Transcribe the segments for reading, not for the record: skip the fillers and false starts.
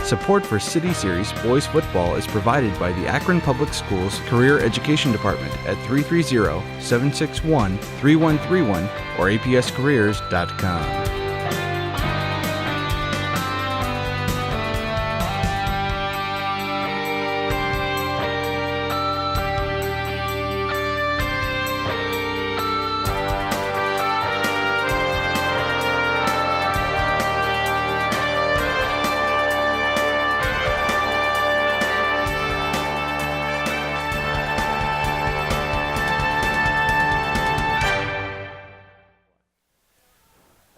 Support for City Series boys football is provided by the Akron Public Schools Career Education Department at 330-761-3131 or apscareers.com.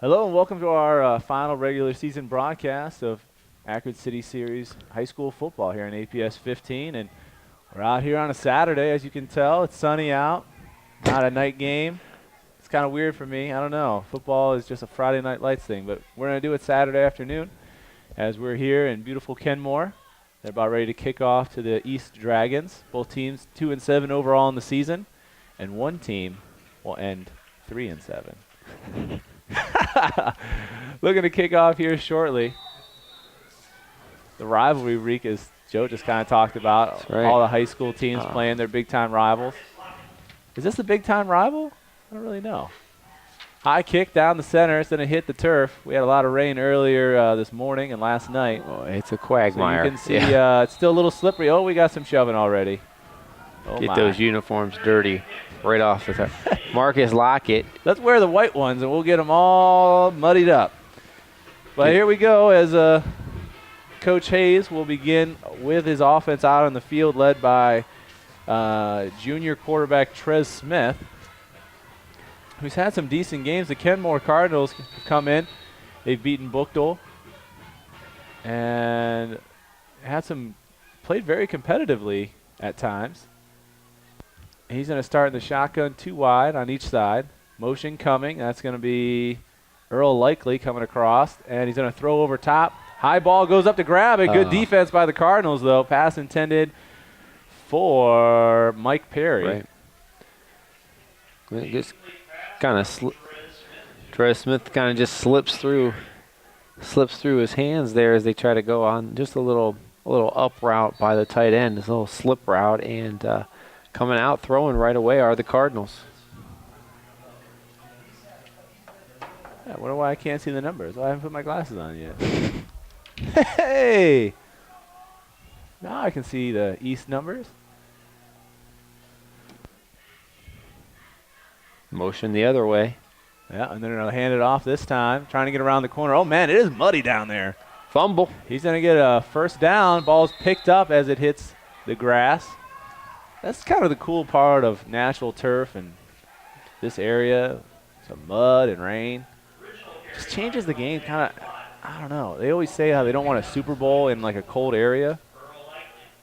Hello and welcome to our final regular season broadcast of Akron City Series high school football here in APS 15, and we're out here on a Saturday. As you can tell, it's sunny out, not a night game. It's kind of weird for me. I don't know. Football is just a Friday Night Lights thing, but we're going to do it Saturday afternoon as we're here in beautiful Kenmore. They're about ready to kick off to the East Dragons. Both teams 2-7 overall in the season, and one team will end 3-7. Looking to kick off here shortly. The rivalry week, as Joe just kind of talked about, right. All the high school teams playing their big-time rivals. Is this the big-time rival? I don't really know. High kick down the center. It's going to hit the turf. We had a lot of rain earlier this morning and last night. Oh, it's a quagmire. So you can see it's still a little slippery. Oh, we got some shoving already. Oh, Get those uniforms dirty right off the top. Marcus Lockett. Let's wear the white ones, and we'll get them all muddied up. But here we go as Coach Hayes will begin with his offense out on the field, led by junior quarterback Trez Smith, who's had some decent games. The Kenmore Cardinals have come in. They've beaten Buchtel and played very competitively at times. He's going to start in the shotgun 2 wide on each side. Motion coming. That's going to be Earl Likely coming across. And he's going to throw over top. High ball goes up to grab it. Good defense by the Cardinals, though. Pass intended for Mike Perry. Right. Just kind of Trez Smith kind of just slips through his hands there as they try to go on just a little up route by the tight end. This little slip route, and coming out throwing right away are the Cardinals. I wonder why I can't see the numbers. I haven't put my glasses on yet. Hey! Now I can see the East numbers. Motion the other way. Yeah, and then they'll hand it off this time. Trying to get around the corner. Oh, man, it is muddy down there. Fumble. He's going to get a first down. Ball's picked up as it hits the grass. That's kind of the cool part of natural turf and this area. Some mud and rain. Just changes the game kind of. I don't know. They always say how they don't want a Super Bowl in like a cold area.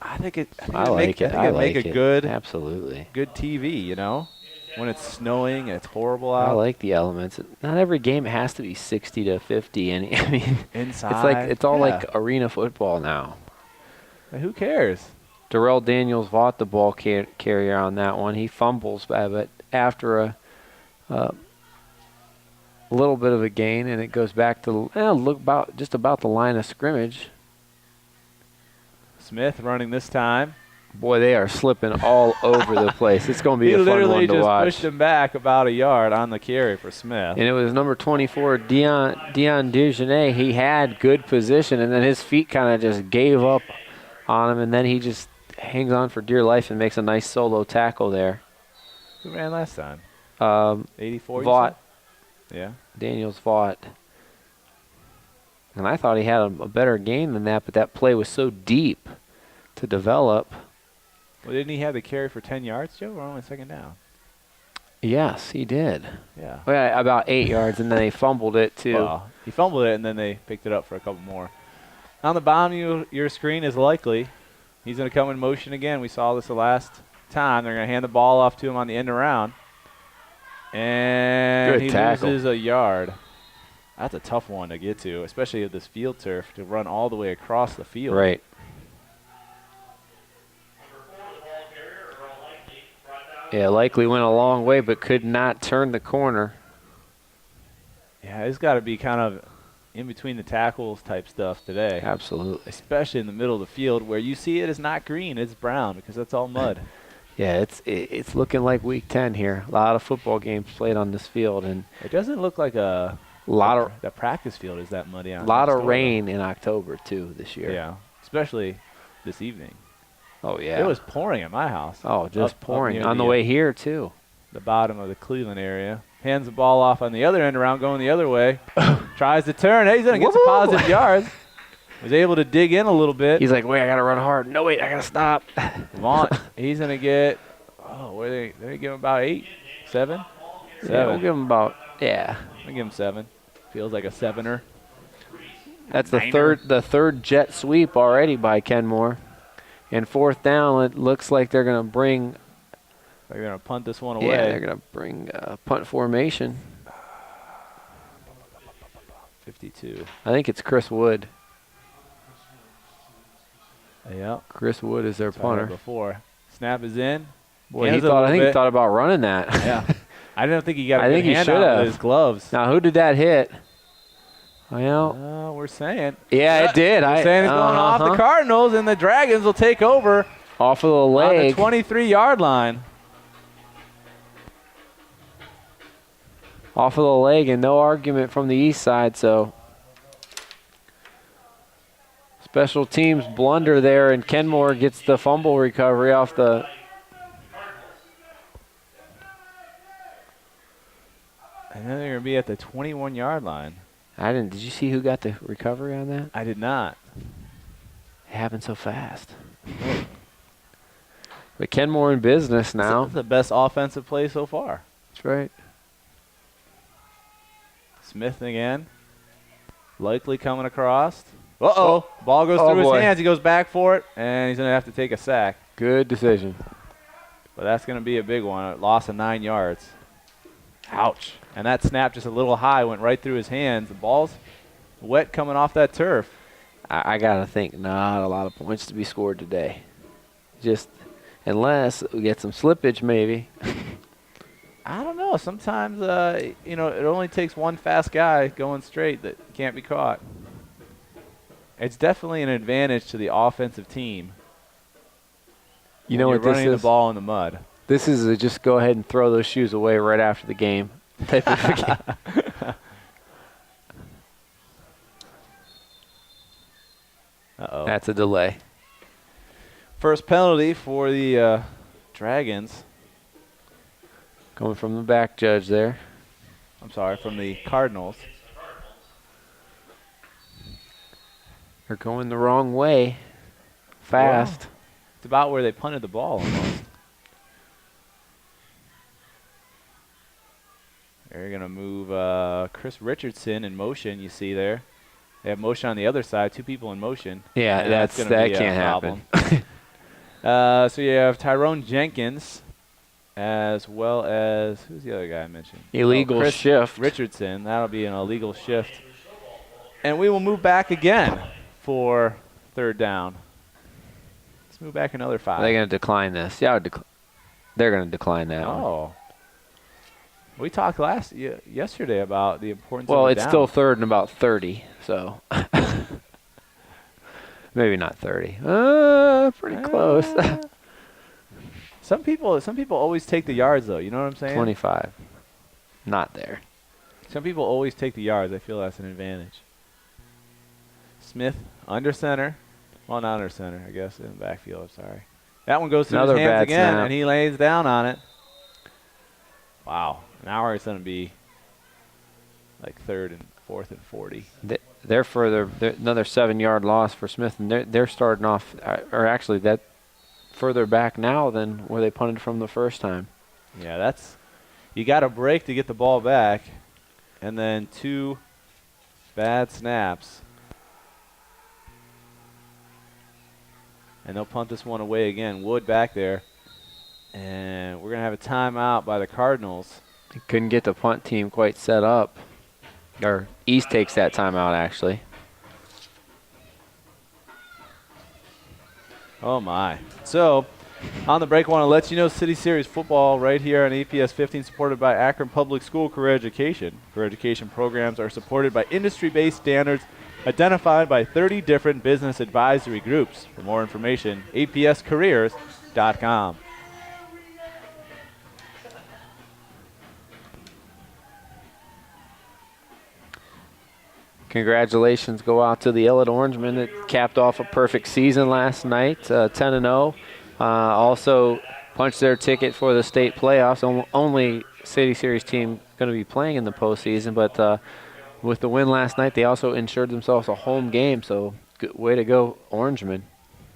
I think it make a good, absolutely good TV, you know, when it's snowing and it's horrible out. I like the elements. Not every game has to be 60 to 50. And I mean, inside, it's all like arena football now. But who cares? Darrell Daniels fought the ball carrier on that one. He fumbles, but after a little bit of a gain, and it goes back to just about the line of scrimmage. Smith running this time. Boy, they are slipping all over the place. It's going to be a fun one to watch. He literally just pushed him back about a yard on the carry for Smith. And it was number 24, Dion Dugenet. He had good position, and then his feet kind of just gave up on him, and then he just hangs on for dear life and makes a nice solo tackle there. Who ran last time? 84. Vaught. Yeah. Daniels Vaught. And I thought he had a better game than that, but that play was so deep to develop. Well, didn't he have the carry for 10 yards, Joe? Or only second down? Yes, he did. Yeah. Well, about 8 yards, and then they fumbled it too. Well, he fumbled it, and then they picked it up for a couple more. On the bottom of your screen is Likely. He's going to come in motion again. We saw this the last time. They're going to hand the ball off to him on the end around. And he loses a yard. That's a tough one to get to, especially with this field turf, to run all the way across the field. Right. Yeah, Likely went a long way, but could not turn the corner. Yeah, it's got to be kind of, in between the tackles type stuff today. Absolutely. Especially in the middle of the field where you see it is not green, it's brown because that's all mud. Yeah, it's looking like week 10 here. A lot of football games played on this field, and It doesn't look like the practice field is that muddy. a lot of rain in October too this year. Yeah, especially this evening. Oh yeah. It was pouring at my house. Oh, just up pouring near on the way here too. The bottom of the Cleveland area. Hands the ball off on the other end around, going the other way. Tries to turn. Hey, he's going to get some positive yards. Was able to dig in a little bit. He's like, wait, I got to run hard. No, wait, I got to stop. Vaughn, he's going to get, what are they give him about 8? 7? 7. Yeah, we'll give him about, yeah. I'll give him 7. Feels like a 7er. That's the third jet sweep already by Kenmore. And 4th down, it looks like they're going to bring. They're going to punt this one away. Yeah, they're going to bring punt formation. 52. I think it's Chris Wood. Yeah. Chris Wood is their punter. Before. Snap is in. Boy, I think he thought about running that. Yeah. I don't think he got I a think good he hand should out have. with his gloves. Now, who did that hit? Well, We're saying. yeah, it did. We're saying it's going off the Cardinals, and the Dragons will take over off of the leg. on the 23-yard line. Off of the leg, and no argument from the east side, so special teams blunder there, and Kenmore gets the fumble recovery off the. And then they're going to be at the 21-yard line. Did you see who got the recovery on that? I did not. It happened so fast. But Kenmore in business now. That's the best offensive play so far. That's right. Smith again. Likely coming across. Uh-oh. Ball goes through his hands. He goes back for it, and he's going to have to take a sack. Good decision. But that's going to be a big one. A loss of 9 yards. Ouch. And that snap just a little high, went right through his hands. The ball's wet coming off that turf. I got to think not a lot of points to be scored today. Just unless we get some slippage maybe. I don't know. Sometimes, it only takes one fast guy going straight that can't be caught. It's definitely an advantage to the offensive team. You know what this is? Running the ball in the mud. This is a just go ahead and throw those shoes away right after the game type of game. Uh-oh. That's a delay. First penalty for the Dragons. Coming from the back judge there. I'm sorry, from the Cardinals. They're going the wrong way. Fast. Wow. It's about where they punted the ball almost. They're going to move Chris Richardson in motion, you see there. They have motion on the other side, 2 people in motion. Yeah, that can't happen. So you have Tyrone Jenkins as well as, who's the other guy I mentioned? Illegal Chris shift. Richardson. That'll be an illegal shift. And we will move back again for 3rd down. Let's move back another 5. Are they going to decline this? Yeah, they're going to decline that one. Oh. We talked yesterday about the importance Well, of it's still 3rd and about 30, so maybe not 30. Pretty close. Some people always take the yards, though. You know what I'm saying? 25. Not there. Some people always take the yards. I feel that's an advantage. Smith under center. Well, not under center, I guess, in the backfield. I'm sorry. That one goes through his hands again, and he lays down on it. Wow. Now it's going to be like 3rd and 4th and 40. They're further. Another 7-yard loss for Smith, and they're starting off, or actually that further back now than where they punted from the first time. Yeah, you got to break to get the ball back, and then 2 bad snaps. And they'll punt this one away again. Wood back there. And we're going to have a timeout by the Cardinals. They couldn't get the punt team quite set up. Or East takes that timeout, actually. Oh, my. So On the break, I want to let you know City Series football right here on APS 15, supported by Akron Public School Career Education. Career education programs are supported by industry-based standards identified by 30 different business advisory groups. For more information, apscareers.com. – Congratulations go out to the Ellet Orangemen that capped off a perfect season last night, 10-0. Also punched their ticket for the state playoffs. Only City Series team going to be playing in the postseason, but with the win last night, they also ensured themselves a home game. So good way to go, Orangemen.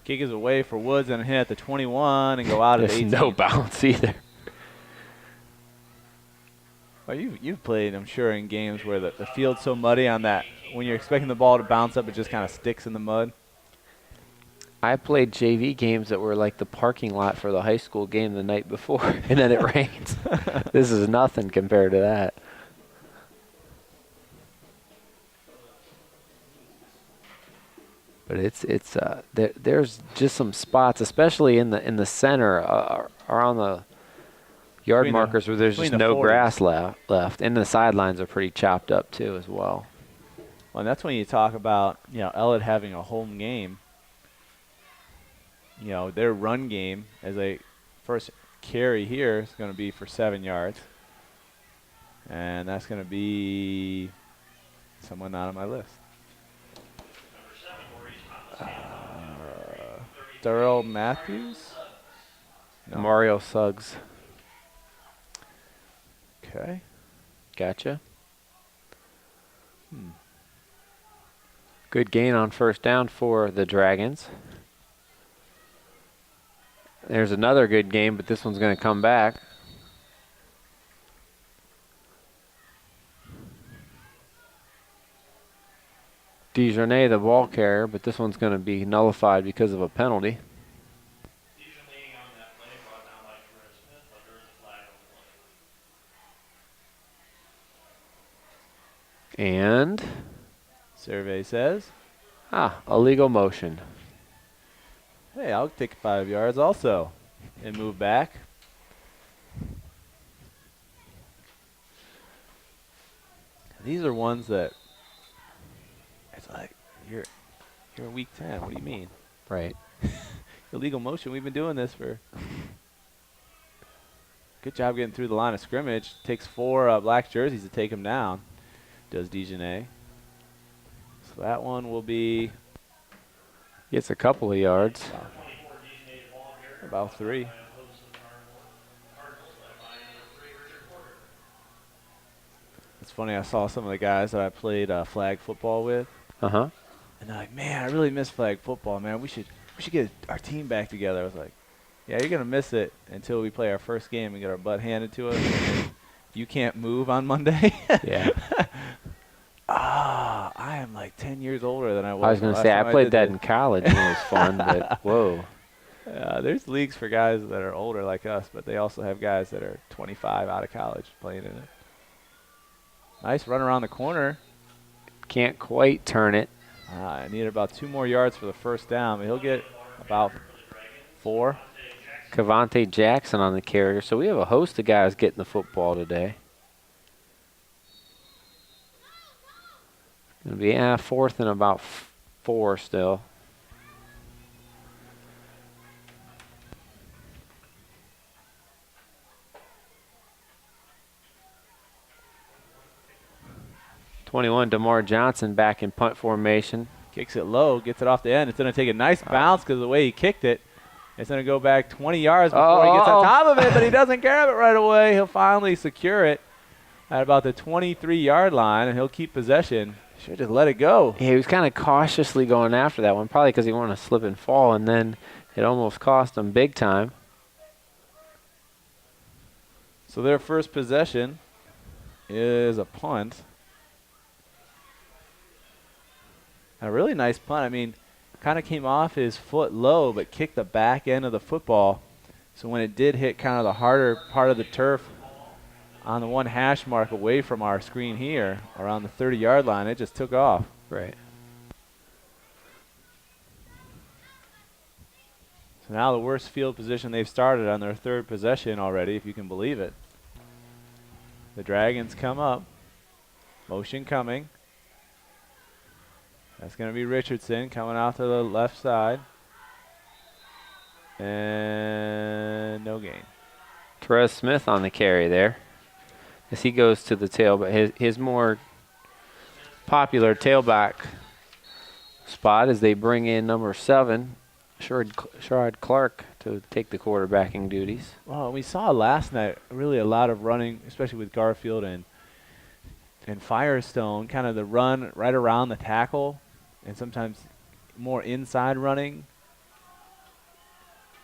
Kick is away for Woods and a hit at the 21 and go out at 18. There's no bounce either. Well, you've played, I'm sure, in games where the field's so muddy on that. When you're expecting the ball to bounce up, it just kind of sticks in the mud. I played JV games that were like the parking lot for the high school game the night before, and then it rains. This is nothing compared to that. But there's just some spots, especially in the center, around the yard markers where there's just no grass left, and the sidelines are pretty chopped up too as well. Well, and that's when you talk about, Ellet having a home game. Their run game as a first carry here is going to be for 7 yards. And that's going to be someone not on my list. Darrell Matthews? No. Mario Suggs. Okay. Gotcha. Good gain on first down for the Dragons. There's another good game, but this one's going to come back. Dijonet, the ball carrier, but this one's going to be nullified because of a penalty. And survey says illegal motion. Hey, I'll take 5 yards also and move back. These are ones that it's like you're week 10. What do you mean? Right. Illegal motion. We've been doing this for. Good job getting through the line of scrimmage. Takes 4 black jerseys to take him down. Does Dijonet. So that one will be. Gets a couple of yards. About 3. It's funny, I saw some of the guys that I played flag football with. And they're like, man, I really miss flag football, man. We should get our team back together. I was like, yeah, you're going to miss it until we play our first game and get our butt handed to us. And you can't move on Monday. Yeah. I am like 10 years older than I was. I was going to say, I played that in college and it was fun, but whoa. There's leagues for guys that are older like us, but they also have guys that are 25 out of college playing in it. Nice run around the corner. Can't quite turn it. I needed about 2 more yards for the first down, but he'll get about 4. Cavante Jackson on the carrier. So we have a host of guys getting the football today. Going to be 4th and about 4 still. (21) DeMar Johnson back in punt formation. Kicks it low, gets it off the end. It's going to take a nice bounce because of the way he kicked it. It's going to go back 20 yards before he gets on top of it, but he doesn't grab it right away. He'll finally secure it at about the 23-yard line, and he'll keep possession. Should just let it go. Yeah, he was kind of cautiously going after that one, probably because he wanted to slip and fall, and then it almost cost him big time. So their first possession is a punt. A really nice punt. I mean, kind of came off his foot low, but kicked the back end of the football. So when it did hit kind of the harder part of the turf on the 1 hash mark away from our screen here, around the 30-yard line, it just took off. Right. So Now the worst field position they've started on their third possession already, if you can believe it. The Dragons come up. Motion coming. That's going to be Richardson coming out to the left side. And no gain. Therese Smith on the carry there. As he goes to the tail, but his more popular tailback spot is they bring in number 7, Sherrod Clark, to take the quarterbacking duties. Well, we saw last night really a lot of running, especially with Garfield and Firestone, kind of the run right around the tackle and sometimes more inside running.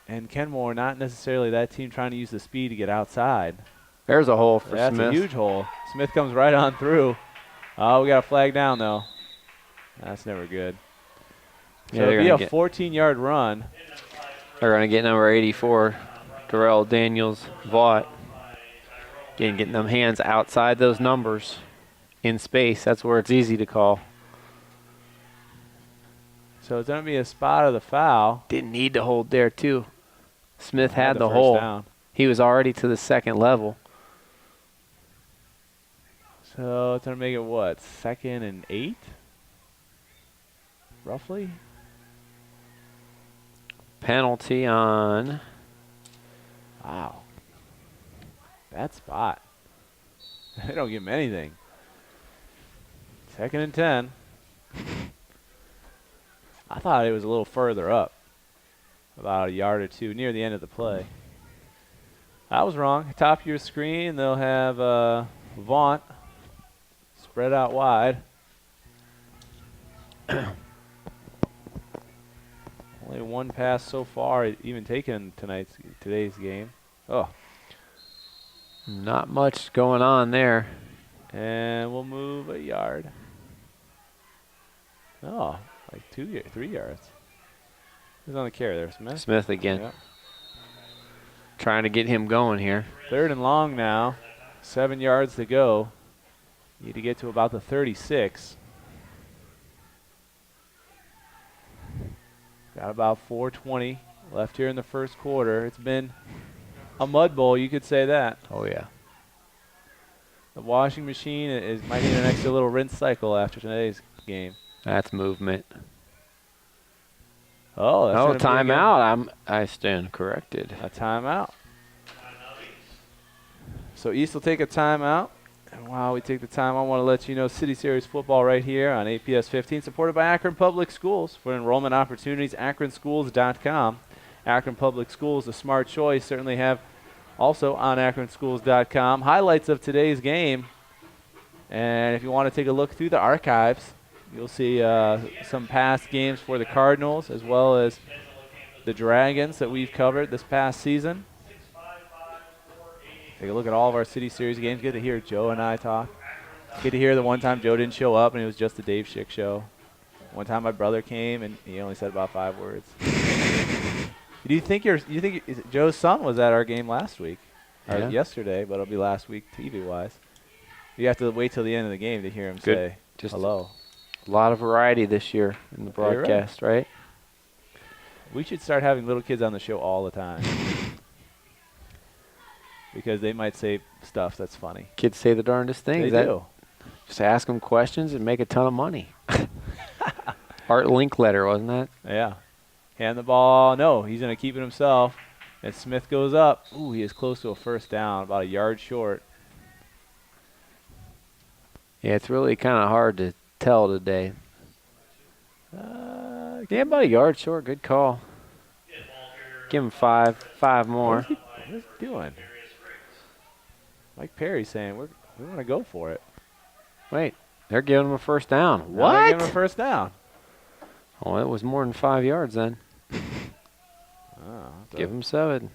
And Kenmore, not necessarily that team trying to use the speed to get outside. There's a hole for That's Smith. a huge hole. Smith comes right on through. Oh, we got a flag down, though. That's never good. So it'll be a 14-yard run. They're going to get number 84, Darrell Daniels Vaught. Again, getting them hands outside those numbers in space. That's where it's easy to call. So it's going to be a spot of the foul. Didn't need to hold there, too. Smith had the first hole. down. He was already to the second level. So it's going to make it what? 2nd and 8? Roughly? Penalty on. Wow. Bad spot. They don't give him anything. 2nd and 10. I thought it was a little further up. About a yard or two near the end of the play. I was wrong. Top of your screen, they'll have Vaught spread out wide. Only one pass so far, even taken today's game. Oh. Not much going on there. And we'll move a yard. Oh, like 3 yards. Who's on the carry there, Smith? Smith again. Yep. Trying to get him going here. 3rd and long now. 7 yards to go. Need to get to about the 36. Got about 4:20 left here in the first quarter. It's been a mud bowl, you could say that. Oh, yeah. The washing machine might need an extra little rinse cycle after today's game. That's movement. Oh, that's timeout. I stand corrected. A timeout. So East will take a timeout. And while we take the time, I want to let you know City Series football right here on APS 15, supported by Akron Public Schools. For enrollment opportunities, akronschools.com. Akron Public Schools, the smart choice, certainly have also on akronschools.com. Highlights of today's game. And if you want to take a look through the archives, you'll see some past games for the Cardinals as well as the Dragons that we've covered this past season. Take a look at all of our City Series games. Get to hear Joe and I talk. Get to hear the one time Joe didn't show up and it was just the Dave Schick show. One time my brother came and he only said about 5 words. Do you think Joe's son was at our game last week? Or yesterday, but it'll be last week TV-wise. You have to wait till the end of the game to hear him say Just hello. A lot of variety this year in the broadcast, right? We should start having little kids on the show all the time. Because they might say stuff that's funny. Kids say the darndest things. They do. Just ask them questions and make a ton of money. Art Linkletter, wasn't that? Yeah. Hand the ball. No, he's going to keep it himself. And Smith goes up. Ooh, he is close to a first down, about a yard short. Yeah, it's really kind of hard to tell today. Yeah, about a yard short. Good call. Give him 5 more. What is he doing? Mike Perry's saying we want to go for it. Wait, they're giving him a first down. Now they're giving him What? a first down. Oh, it was more than 5 yards then. Give him 7.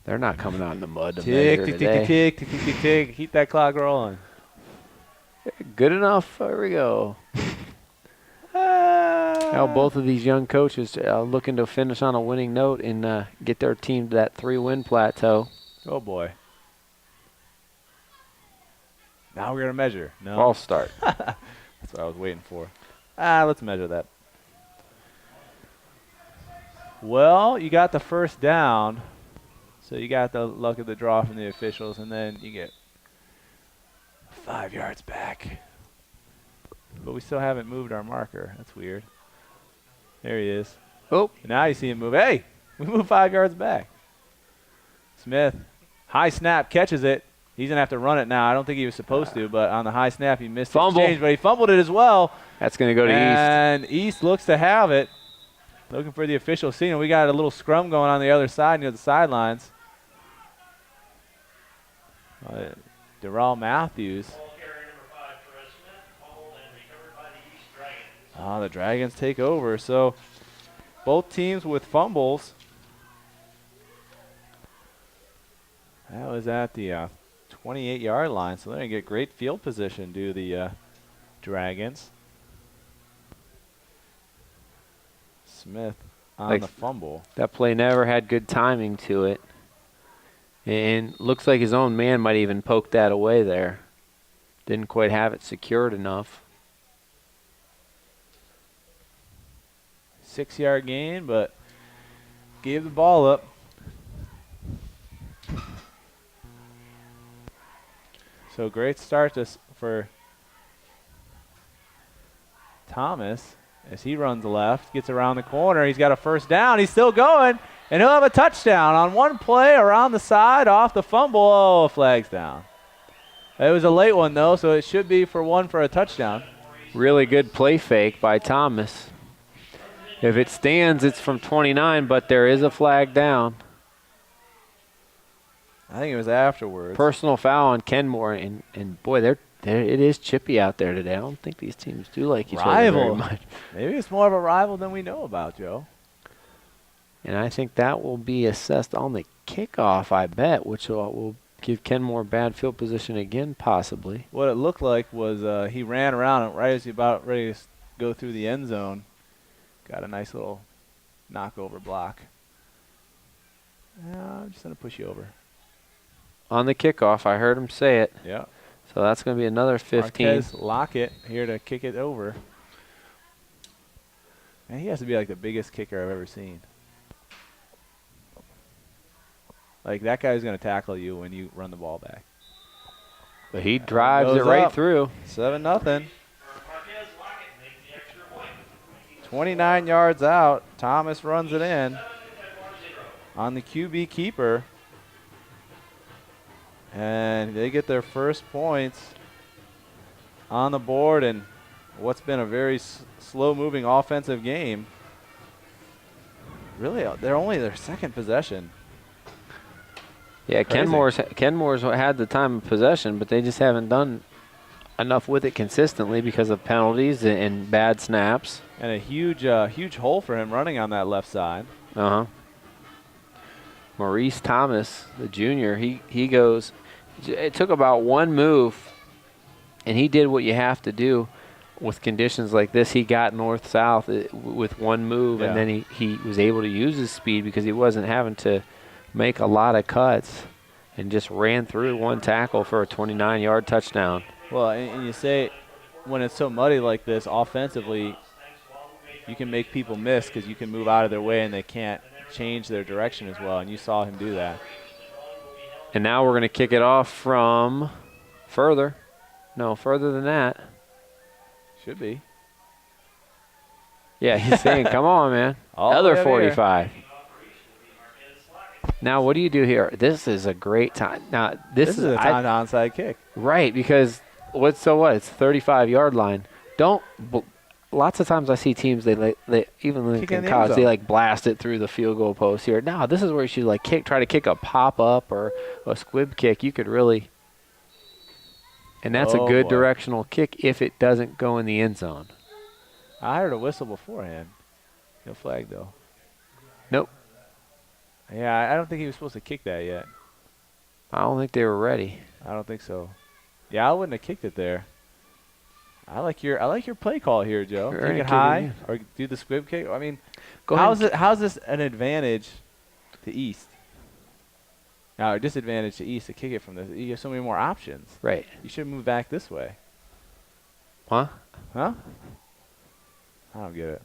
They're not coming out in the mud to measure today. Tick, tick, tick, tick, tick. Keep that clock rolling. Good enough. There we go. Now both of these young coaches looking to finish on a winning note and get their team to that 3-win plateau. Oh, boy. Now we're going to measure. No. False start. That's what I was waiting for. Let's measure that. Well, you got the first down, so you got the luck of the draw from the officials, and then you get 5 yards back. But we still haven't moved our marker. That's weird. There he is. Oh. Now you see him move. Hey, we moved 5 yards back. Smith, high snap, catches it. He's going to have to run it now. I don't think he was supposed to, but on the high snap, he missed the exchange, but he fumbled it as well. That's going to go to East. And East looks to have it. Looking for the official scene. We got a little scrum going on the other side near the sidelines. Darrell Matthews. The Dragons take over. So both teams with fumbles. That was at the 28-yard line. So they're going to get great field position, do the Dragons. Smith on the fumble. That play never had good timing to it. And looks like his own man might even poke that away there. Didn't quite have it secured enough. 6-yard gain, but gave the ball up. So great start for Thomas. As he runs left, gets around the corner. He's got a first down. He's still going, and he'll have a touchdown on one play around the side off the fumble. Oh, flag's down. It was a late one, though, so it should be for a touchdown. Really good play fake by Thomas. If it stands, it's from 29, but there is a flag down. I think it was afterwards. Personal foul on Kenmore, and boy, it is chippy out there today. I don't think these teams do like each other very much. Maybe it's more of a rival than we know about, Joe. And I think that will be assessed on the kickoff, I bet, which will give Kenmore bad field position again, possibly. What it looked like was he ran around and right as he about ready to go through the end zone, got a nice little knockover block. I'm just going to push you over. On the kickoff, I heard him say it. Yeah. So that's going to be another 15. Marquez Lockett here to kick it over. And he has to be like the biggest kicker I've ever seen. Like, that guy's going to tackle you when you run the ball back. But he drives it right through. 7-0. 29 yards out. Thomas runs it in on the QB keeper. And they get their first points on the board in what's been a very slow-moving offensive game. Really, they're only their second possession. Yeah, Crazy. Kenmore's had the time of possession, but they just haven't done enough with it consistently because of penalties and bad snaps. And a huge hole for him running on that left side. Uh-huh. Maurice Thomas, the junior, he goes. It took about one move, and he did what you have to do with conditions like this. He got north-south with one move, and then he was able to use his speed because he wasn't having to make a lot of cuts and just ran through one tackle for a 29-yard touchdown. Well, and you say when it's so muddy like this, offensively, you can make people miss because you can move out of their way and they can't change their direction as well, and you saw him do that. And now we're going to kick it off from further. No, further than that. Should be. Yeah, he's saying, come on, man. Other 45. Now, what do you do here? This is a great time. Now, this is a time to onside kick. Right, because it's the 35-yard line. Lots of times I see teams, they even in college, they like blast it through the field goal post here. No, this is where you should like try to kick a pop-up or a squib kick. You could really, and that's a good directional kick if it doesn't go in the end zone. I heard a whistle beforehand. No flag, though. Nope. Yeah, I don't think he was supposed to kick that yet. I don't think they were ready. I don't think so. Yeah, I wouldn't have kicked it there. I like your play call here, Joe. Kick it high or do the squib kick. I mean, how's this an advantage to East? Now, a disadvantage to East to kick it from this. You have so many more options. Right. You should move back this way. Huh? I don't get it.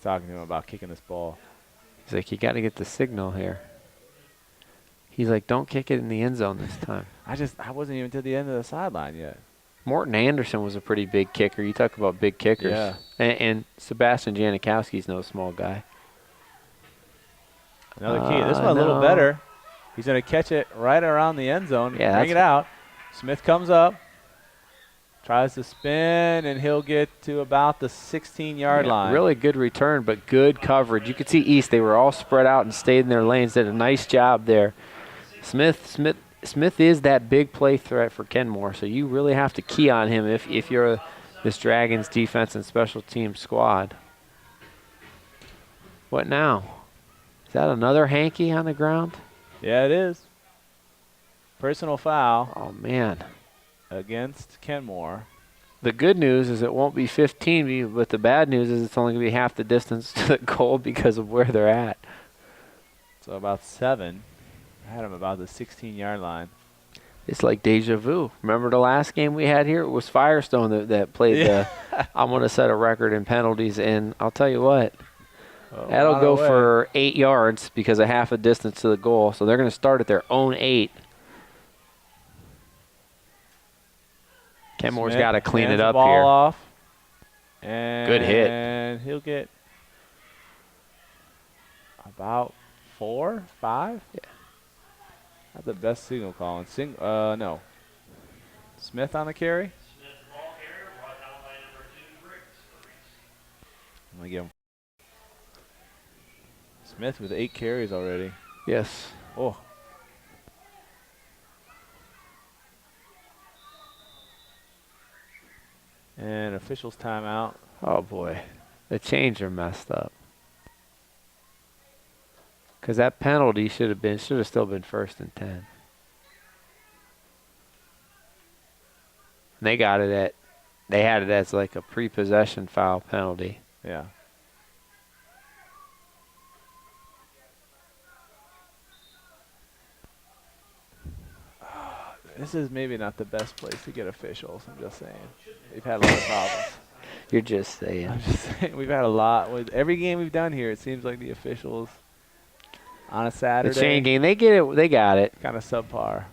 talking to him about kicking this ball. He's like, you got to get the signal here. He's like, don't kick it in the end zone this time. I wasn't even to the end of the sideline yet. Morton Anderson was a pretty big kicker. You talk about big kickers. Yeah. And Sebastian Janikowski's no small guy. Another key. This one a little better. He's going to catch it right around the end zone. Yeah, bring it out. Smith comes up. Tries to spin, and he'll get to about the 16-yard line. Really good return, but good coverage. You could see East. They were all spread out and stayed in their lanes. Did a nice job there. Smith is that big play threat for Kenmore, so you really have to key on him if you're this Dragons defense and special team squad. What now? Is that another hanky on the ground? Yeah, it is. Personal foul. Oh, man. Against Kenmore. The good news is it won't be 15, but the bad news is it's only going to be half the distance to the goal because of where they're at. So about 7. I had him about the 16-yard line. It's like deja vu. Remember the last game we had here? It was Firestone that played the I'm going to set a record in penalties, and I'll tell you what, that'll go for 8 yards because of half a distance to the goal. So they're going to start at their own 8. Kenmore's got to clean it up ball here. Off, and good hit. And he'll get about 4, 5. Yeah. That's the best signal calling. No. Smith on the carry. Smith ball carrier brought down by number 2, Briggs. I'm gonna give him. Smith with 8 carries already. Yes. Oh. And officials timeout. Oh, boy. The chains are messed up. Because that penalty should have still been 1st and 10. They had it as like a pre-possession foul penalty. Yeah. This is maybe not the best place to get officials. I'm just saying. We've had a lot of problems. You're just saying. I'm just saying. We've had a lot. With every game we've done here, it seems like the officials on a Saturday. The chain game, they get it. They got it. Kind of subpar.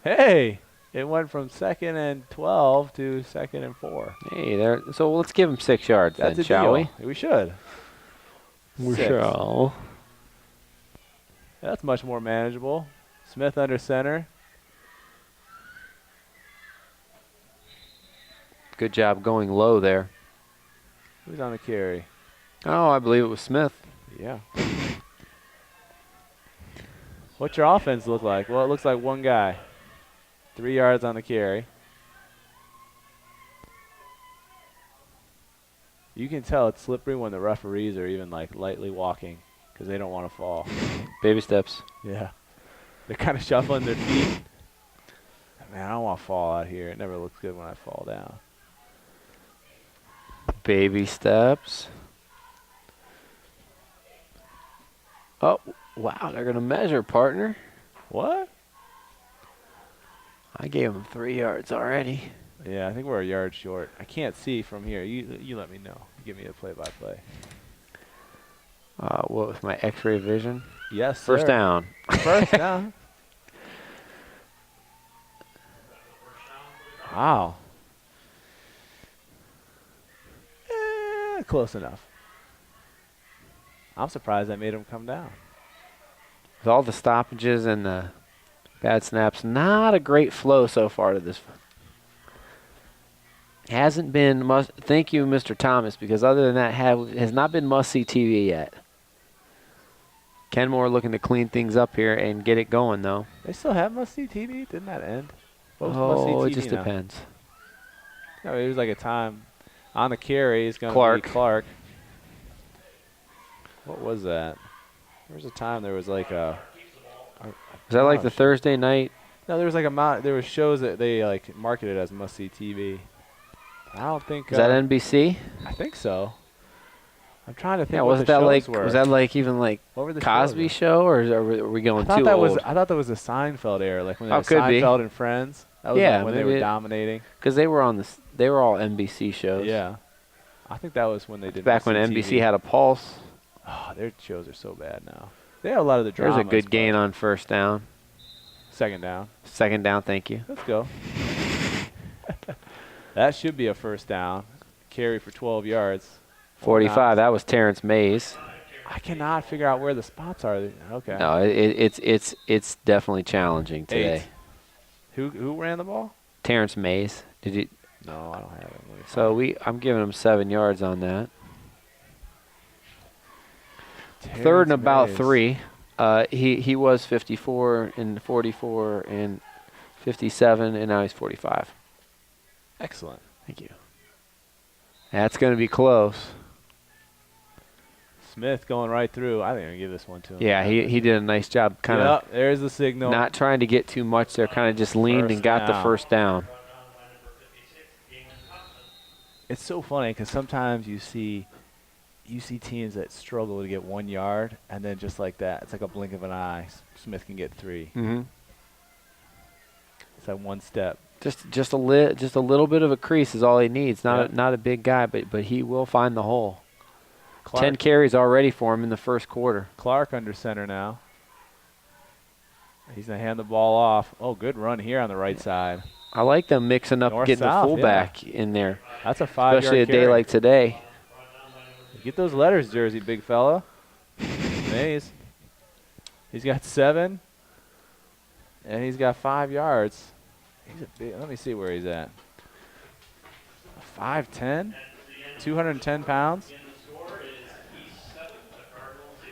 Hey, it went from 2nd and 12 to 2nd and 4. Hey, there. So let's give them 6 yards That's then, a shall deal. We should. we? 6. Shall. That's much more manageable. Smith under center. Good job going low there. Who's on the carry? Oh, I believe it was Smith. Yeah. What's your offense look like? Well, it looks like one guy. 3 yards on the carry. You can tell it's slippery when the referees are even like lightly walking because they don't want to fall. Baby steps. Yeah. They're kind of shuffling their feet. Man, I don't want to fall out here. It never looks good when I fall down. Baby steps. Oh, wow. They're going to measure, partner. What? I gave him 3 yards already. Yeah, I think we're a yard short. I can't see from here. You let me know. Give me a play-by-play. What was my X-ray vision? Yes, First sir. down. First down. Wow. Close enough. I'm surprised I made him come down. With all the stoppages and the bad snaps, not a great flow so far to this. Hasn't been thank you, Mr. Thomas, because other than that, has not been must-see TV yet. Kenmore looking to clean things up here and get it going, though. They still have must-see TV? Didn't that end? What was Oh, it must-see TV just now? depends. No, it was like a time. On the carry is going to Clark. be Clark. What was that? There was a time there was like a. Was that like the Thursday night? No, there was like there was shows that they like marketed as must-see TV. I don't think. Was that NBC? I think so. I'm trying to think. Yeah, what was the that shows like? were. Was that like even like What were the Cosby shows? Show, or are we going I thought too that old? was. I thought that was a Seinfeld era, like when Oh, there was could be. Seinfeld and Friends. That was Yeah, like when they maybe were dominating. Because they were all NBC shows. Yeah. I think that was when they did Back when NBC had a pulse. Oh, their shows are so bad now. They have a lot of the dramas. There's a good gain on first down. Second down. Second down, thank you. Let's go. That should be a first down. Carry for 12 yards. 45. That was Terrence Mays. I cannot figure out where the spots are. Okay. No, it's definitely challenging today. 8. Who ran the ball? Terrence Mays. Did you? No, I don't have it. Let me So find I'm giving him 7 yards on that. it. Third and Terrence about Mays. 3. He was 54 and 44 and 57, and now he's 45. Excellent. Thank you. That's going to be close. Smith going right through. I think I'm going to give this one to him. Yeah, he did a nice job kind of Yep, there's the signal. not trying to get too much there, kind of just leaned First and got the down. first down. It's so funny because sometimes you see teams that struggle to get 1 yard, and then just like that, it's like a blink of an eye. Smith can get 3. Mm-hmm. It's like one step. Just a little bit of a crease is all he needs. Yeah. Not a big guy, but he will find the hole. Clark, 10 carries already for him in the first quarter. Clark under center now. He's going to hand the ball off. Oh, good run here on the right side. I like them mixing up, getting North-south, the fullback in there, That's a 5-yard especially a carry. day like today. Get those letters, Jersey, big fella. Mays. He's got 7, and he's got 5 yards. He's a big. Let me see where he's at. 5'10", 210 pounds.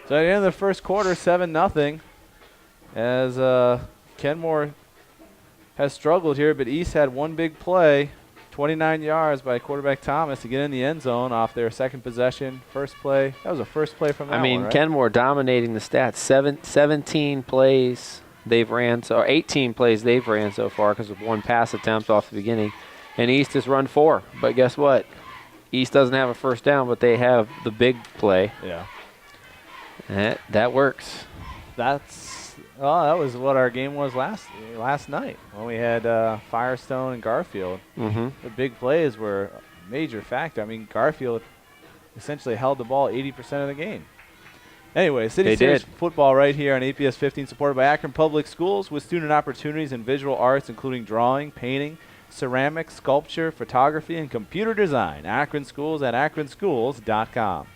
So at the end of the first quarter, 7-0, as Kenmore has struggled here, but East had one big play, 29 yards by quarterback Thomas to get in the end zone off their second possession. First play. That was a first play from that one, right? Kenmore dominating the stats. 17 plays they've ran, or 18 plays they've ran so far because of one pass attempt off the beginning. And East has run 4. But guess what? East doesn't have a first down, but they have the big play. Yeah. And that works. That was what our game was last night when we had Firestone and Garfield. Mm-hmm. The big plays were a major factor. I mean, Garfield essentially held the ball 80% of the game. Anyway, City They Series did. football right here on APS 15, supported by Akron Public Schools with student opportunities in visual arts, including drawing, painting, ceramics, sculpture, photography, and computer design. Akron Schools at akronschools.com.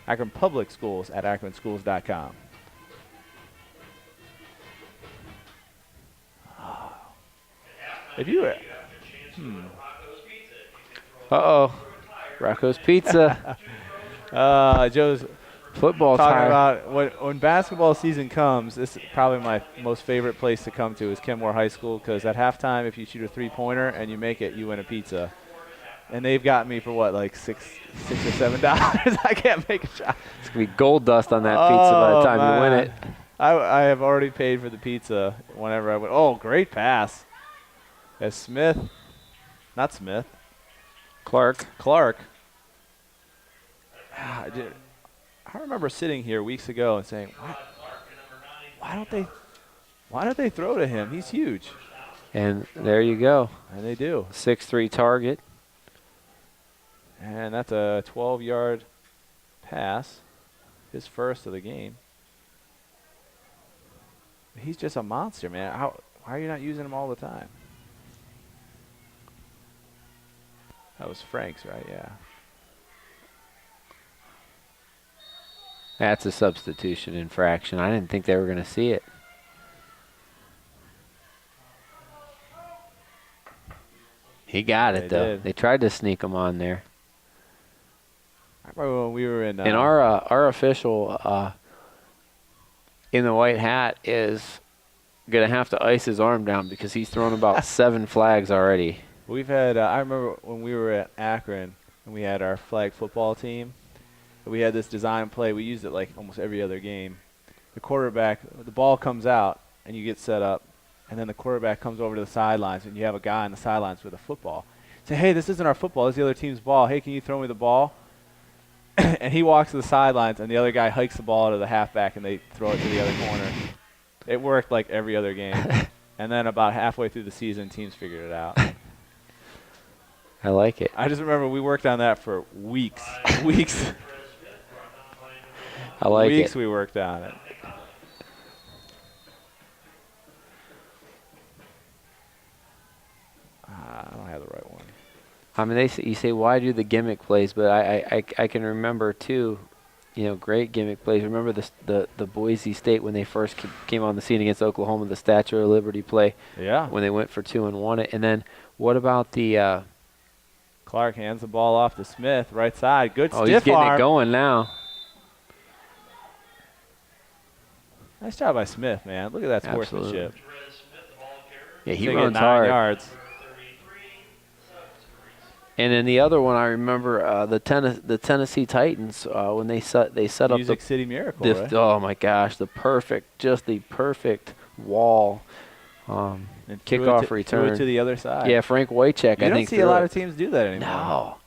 Akron Public Schools at akronschools.com. If you were, Uh-oh. Rocco's Pizza. Joe's Football talking time. about when basketball season comes, this is probably my most favorite place to come to is Kenmore High School, because at halftime, if you shoot a three-pointer and you make it, you win a pizza. And they've got me for what, like $6 or $7? I can't make a shot. It's going to be gold dust on that pizza by the time you win it. I have already paid for the pizza whenever I went. Oh, great pass. As Smith, not Smith, Clark. I remember sitting here weeks ago and saying, why don't they throw to him? He's huge. And there you go. And they do. 6'3" target. And that's a 12-yard pass, his first of the game. He's just a monster, man. Why are you not using him all the time? That was Frank's, right? Yeah. That's a substitution infraction. I didn't think they were going to see it. He got it, They though. did. They tried to sneak him on there. I remember when we were in. And our official in the white hat is going to have to ice his arm down because he's thrown about 7 flags already. We've had. I remember when we were at Akron and we had our flag football team. We had this design play. We used it like almost every other game. The quarterback, the ball comes out and you get set up, and then the quarterback comes over to the sidelines and you have a guy on the sidelines with a football. Say, hey, this isn't our football. This is the other team's ball. Hey, can you throw me the ball? And he walks to the sidelines, and the other guy hikes the ball out of the halfback, and they throw it to the other corner. It worked like every other game. And then about halfway through the season, teams figured it out. I like it. I just remember we worked on that for weeks. Weeks. I like weeks it. we worked on it. I don't have the right one. I mean, you say, why do the gimmick plays? But I can remember, too, great gimmick plays. Remember the Boise State when they first came on the scene against Oklahoma, the Statue of Liberty play? Yeah. When they went for 2 and won it. And then what about the Clark hands the ball off to Smith, right side. Good stiff he's getting arm. it going now. Nice job by Smith, man. Look at that Absolutely. sportsmanship. Yeah, he They runs get 9 hard. yards. And then the other one I remember, the Tennessee Titans when they set up Music City Miracle, right? Oh my gosh, the perfect wall And kickoff return. Threw it to the other side. Yeah, Frank Wojcik. You I don't think see a lot of teams do that anymore. No,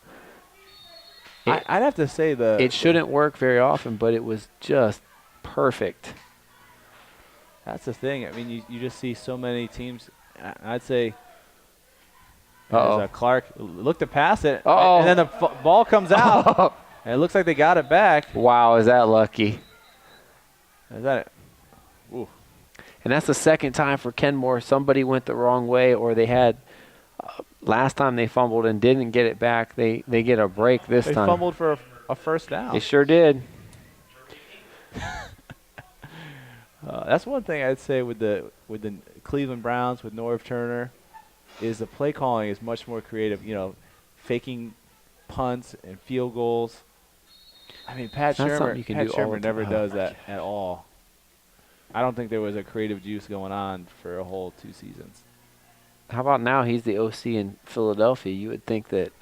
I'd have to say it shouldn't work very often, but it was just perfect. That's the thing. I mean, you just see so many teams. I'd say. Clark looked to pass it, and then the ball comes out, and it looks like they got it back. Wow, is that lucky? Is that it? Ooh. And that's the second time for Kenmore. Somebody went the wrong way, or they had last time they fumbled and didn't get it back. They get a break this time. They fumbled for a first down. They sure did. That's one thing I'd say with the Cleveland Browns with Norv Turner is the play calling is much more creative. Faking punts and field goals. I mean, Pat Shermer never does that at all. I don't think there was a creative juice going on for a whole 2 seasons. How about now he's the OC in Philadelphia? You would think that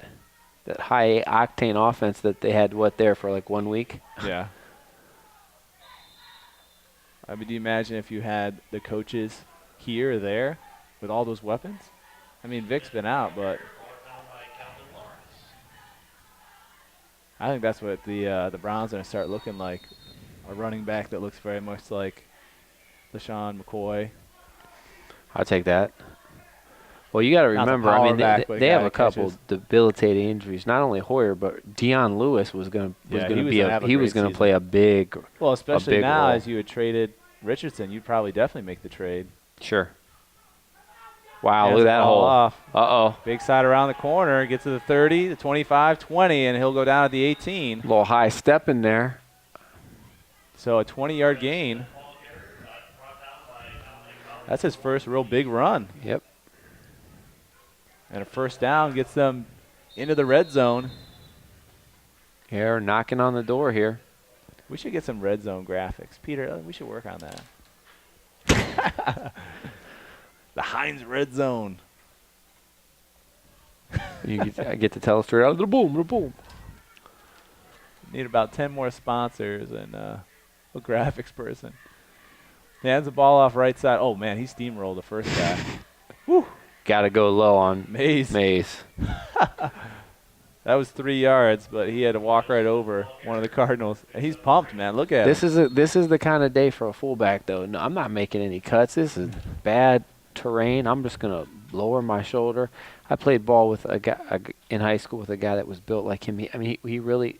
high octane offense that they had there for like 1 week. Yeah. I mean, do you imagine if you had the coaches here or there with all those weapons? I mean, Vic's been out, but I think that's what the Browns are going to start looking like. A running back that looks very much like LaShawn McCoy. I'll take that. Well, you got to remember, I mean, they have a couple debilitating injuries. Not only Hoyer, but Deion Lewis was going to play a big. Well, especially now role. as you had traded Richardson, you'd probably definitely make the trade. Sure. Wow, look at that hole. Uh-oh. Big side around the corner, gets to the 30, the 25, 20, and he'll go down at the 18. A little high step in there. So a 20-yard gain. That's his first real big run. Yep. And a first down gets them into the red zone. Here, knocking on the door here. We should get some red zone graphics. Peter, we should work on that. The Heinz red zone. I get to tell a story out of the boom. Need about 10 more sponsors and a graphics person. He hands the ball off right side. Oh, man, he steamrolled the first guy. Woo. Got to go low on Mays. That was 3 yards, but he had to walk right over one of the Cardinals. And he's pumped, man. Look at him. This is the kind of day for a fullback, though. No, I'm not making any cuts. This is bad terrain. I'm just going to lower my shoulder. I played ball with a guy in high school with a guy that was built like him. He really,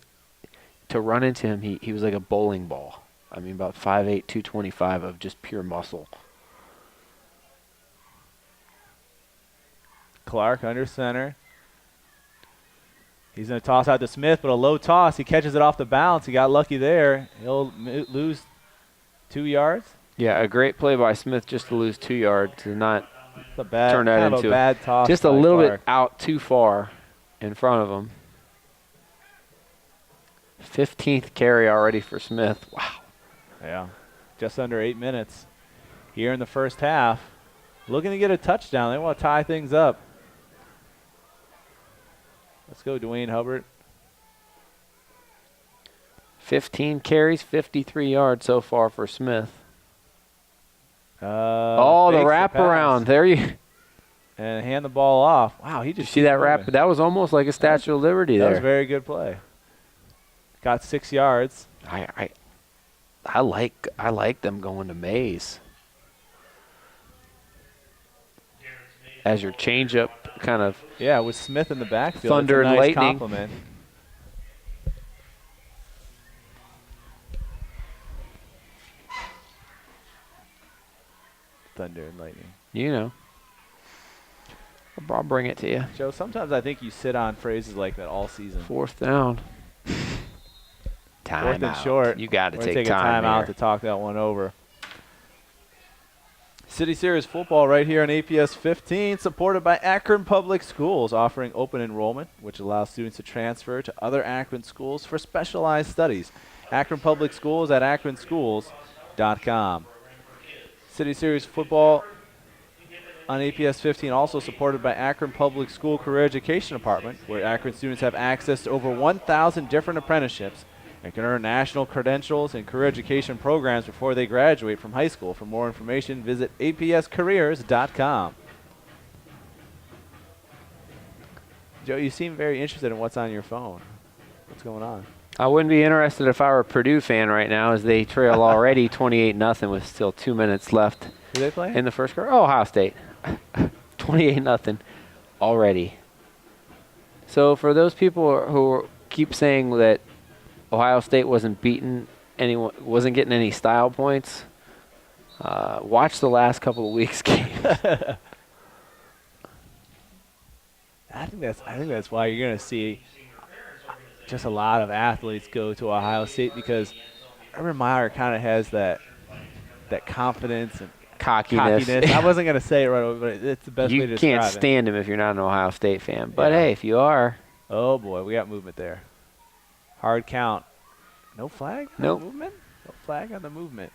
to run into him, he was like a bowling ball. I mean, about 5'8", 225 of just pure muscle. Clark under center. He's going to toss out to Smith, but a low toss. He catches it off the bounce. He got lucky there. He'll lose 2 yards. Yeah, a great play by Smith just to lose 2 yards to not turn that into a bad toss. Just a little bit out too far in front of him. 15th carry already for Smith. Wow. Yeah, just under 8 minutes here in the first half. Looking to get a touchdown. They want to tie things up. Let's go, Dwayne Hubbard. 15 carries, 53 yards so far for Smith. The wraparound. There you. And hand the ball off. Wow, he just. See that wrap? That was almost like a Statue of Liberty there. That was a very good play. Got 6 yards. I like them going to Mays. As your changeup kind of Yeah, with Smith in the backfield. Thunder it's a and nice lightning. compliment. Thunder and lightning. you know. I'll bring it to you. Joe, sometimes I think you sit on phrases like that all season. 4th down. Time 4th and out. short. You got to We're gonna take take a time timeout here. to talk that one over. City Series football right here on APS 15, supported by Akron Public Schools, offering open enrollment, which allows students to transfer to other Akron schools for specialized studies. Akron Public Schools at akronschools.com. City Series football on APS 15, also supported by Akron Public School Career Education Department, where Akron students have access to over 1,000 different apprenticeships and can earn national credentials and career education programs before they graduate from high school. For more information, visit apscareers.com. Joe, you seem very interested in what's on your phone. What's going on? I wouldn't be interested if I were a Purdue fan right now, as they trail already 28-0 with still 2 minutes left Who they playing? in the first quarter. Oh, Ohio State. 28-0 already. So for those people who keep saying that Ohio State wasn't beating anyone, wasn't getting any style points, watch the last couple of weeks' games. I think that's why you're going to see just a lot of athletes go to Ohio State, because Urban Meyer kind of has that confidence and Cockiness. I wasn't going to say it right away, but it's the best way to You describe can't it. stand him if you're not an Ohio State fan. But Yeah. hey, if you are, Oh, boy, we got movement there. Hard count. No flag on Nope. the movement? No flag on the movement.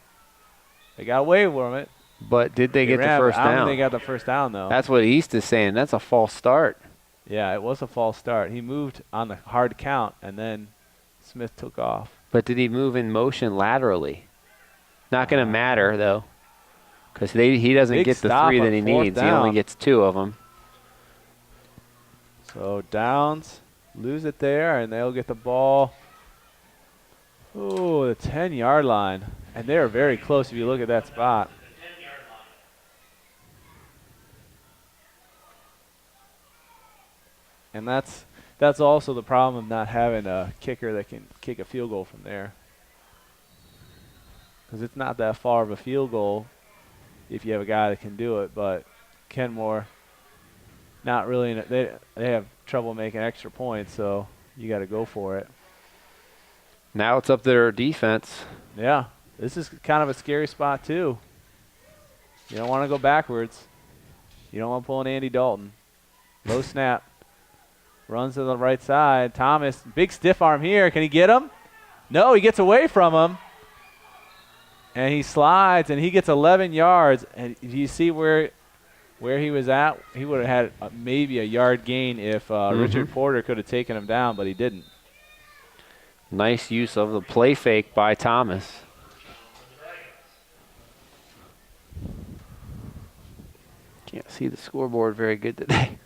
They got away from it. but did they get the ran, first I don't down? think they got the first down, though. That's what East is saying. That's a false start. Yeah, it was a false start. He moved on the hard count, and then Smith took off. But did he move in motion laterally? Not going to matter, though, because he doesn't Big get the stop 3 on that he 4th needs. He only down. gets 2 of them. So Downs lose it there, and they'll get the ball. Ooh, the 10-yard line. And they're very close if you look at that spot. And that's also the problem of not having a kicker that can kick a field goal from there. Because it's not that far of a field goal if you have a guy that can do it. But Kenmore, not really. They have trouble making extra points, so you got to go for it. Now it's up to their defense. Yeah, this is kind of a scary spot too. You don't want to go backwards. You don't want to pull an Andy Dalton. Low snap. Runs to the right side. Thomas, big stiff arm here. Can he get him? No, he gets away from him. And he slides, and he gets 11 yards. And do you see where he was at? He would have had maybe a yard gain if Richard Porter could have taken him down, but he didn't. Nice use of the play fake by Thomas. Can't see the scoreboard very good today.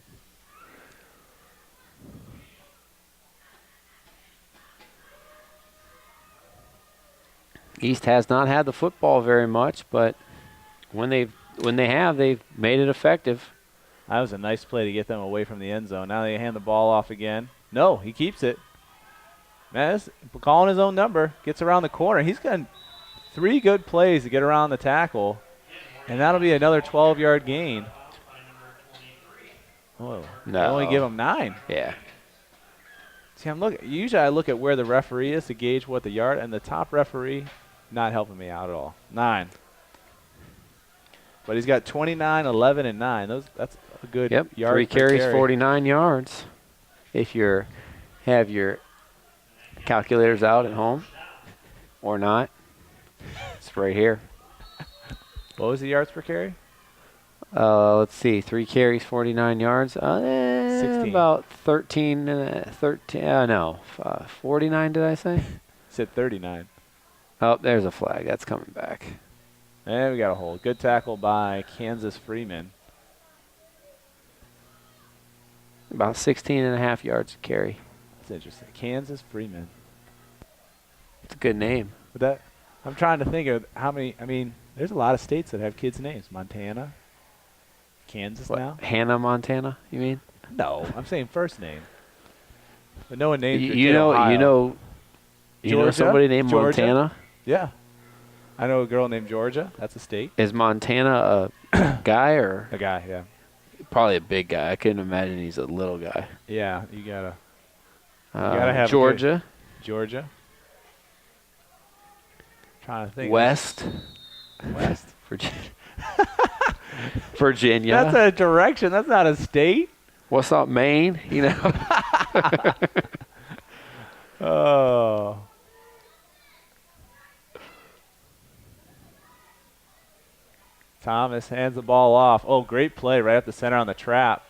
East has not had the football very much, but when they have, they've made it effective. That was a nice play to get them away from the end zone. Now they hand the ball off again. No, he keeps it. Man, calling his own number. Gets around the corner. He's got 3 good plays to get around the tackle, and that'll be another 12-yard gain. Oh, No. they only give him 9. Yeah. See, usually I look at where the referee is to gauge what the yard, and the top referee not helping me out at all. 9. But he's got 29, 11, and 9. That's a good Yep. yard 3 per carries, carry. 49 yards. If you have your calculators out at home or not, it's right here. What was the yards per carry? Let's see. 3 carries, 49 yards. 16. About 13. 49 did I say? Said 39. Oh, there's a flag. That's coming back. And we got a hold. Good tackle by Kansas Freeman. About 16 and a half yards to carry. That's interesting. Kansas Freeman. It's a good name. But that, I'm trying to think of how many. I mean, there's a lot of states that have kids' names. Montana, Kansas What, now. Hannah, Montana, you mean? No, I'm saying first name. But no one named their You kid know, Ohio. you know Georgia? somebody named Georgia? Montana? Yeah. I know a girl named Georgia. That's a state. Is Montana a guy or A guy, yeah. probably a big guy? I couldn't imagine he's a little guy. Yeah, you gotta have a Georgia, Georgia. Trying to think. West, Virginia. Virginia. That's a direction. That's not a state. What's up, Maine? You know. Oh. Thomas hands the ball off. Oh, great play right up the center on the trap.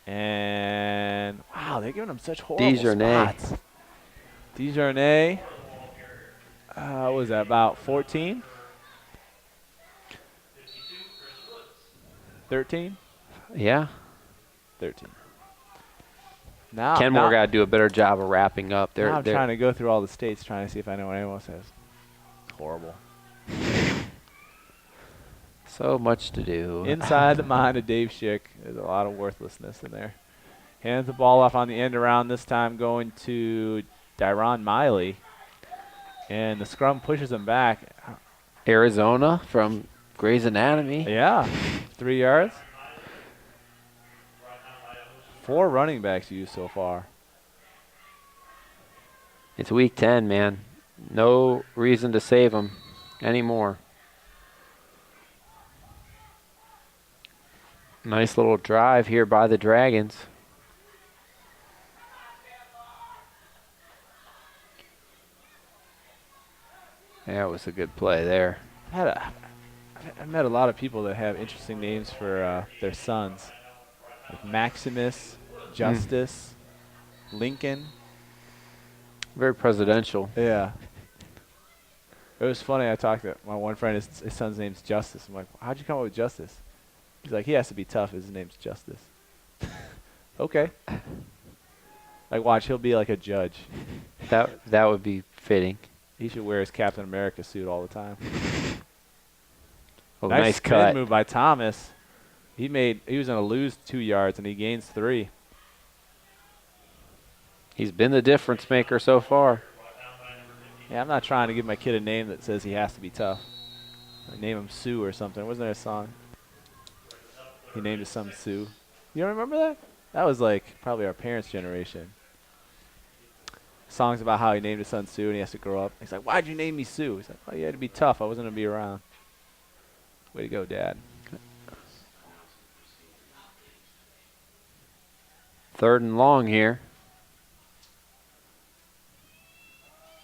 And, wow, they're giving him such horrible spots. Dejournay. What was that, about 14? 13? Yeah. 13. Now, Kenmore got to do a better job of wrapping up. Now I'm trying to go through all the states, trying to see if I know what anyone else has. Horrible. So much to do. Inside the mind of Dave Schick, there's a lot of worthlessness in there. Hands the ball off on the end around, this time going to Dyron Miley. And the scrum pushes him back. Arizona from Grey's Anatomy. Yeah, 3 yards. 4 running backs used so far. It's week 10, man. No reason to save them anymore. Nice little drive here by the Dragons. That was a good play there. I met a lot of people that have interesting names for their sons. Like Maximus, Justice, Lincoln. Very presidential. Yeah. It was funny. I talked to my one friend. His son's name's Justice. I'm like, how'd you come up with Justice? He's like, he has to be tough. His name's Justice. Okay. Like, watch, he'll be like a judge. That would be fitting. He should wear his Captain America suit all the time. Oh, nice spin cut. move by Thomas. He was going to lose 2 yards, and he gains 3. He's been the difference maker so far. Yeah, I'm not trying to give my kid a name that says he has to be tough. I name him Sue or something. Wasn't there a song? He named his son Sue. You don't remember that? That was like probably our parents' generation. Songs about how he named his son Sue and he has to grow up. He's like, why'd you name me Sue? He's like, well, you had to be tough. I wasn't going to be around. Way to go, Dad. 3rd and long here.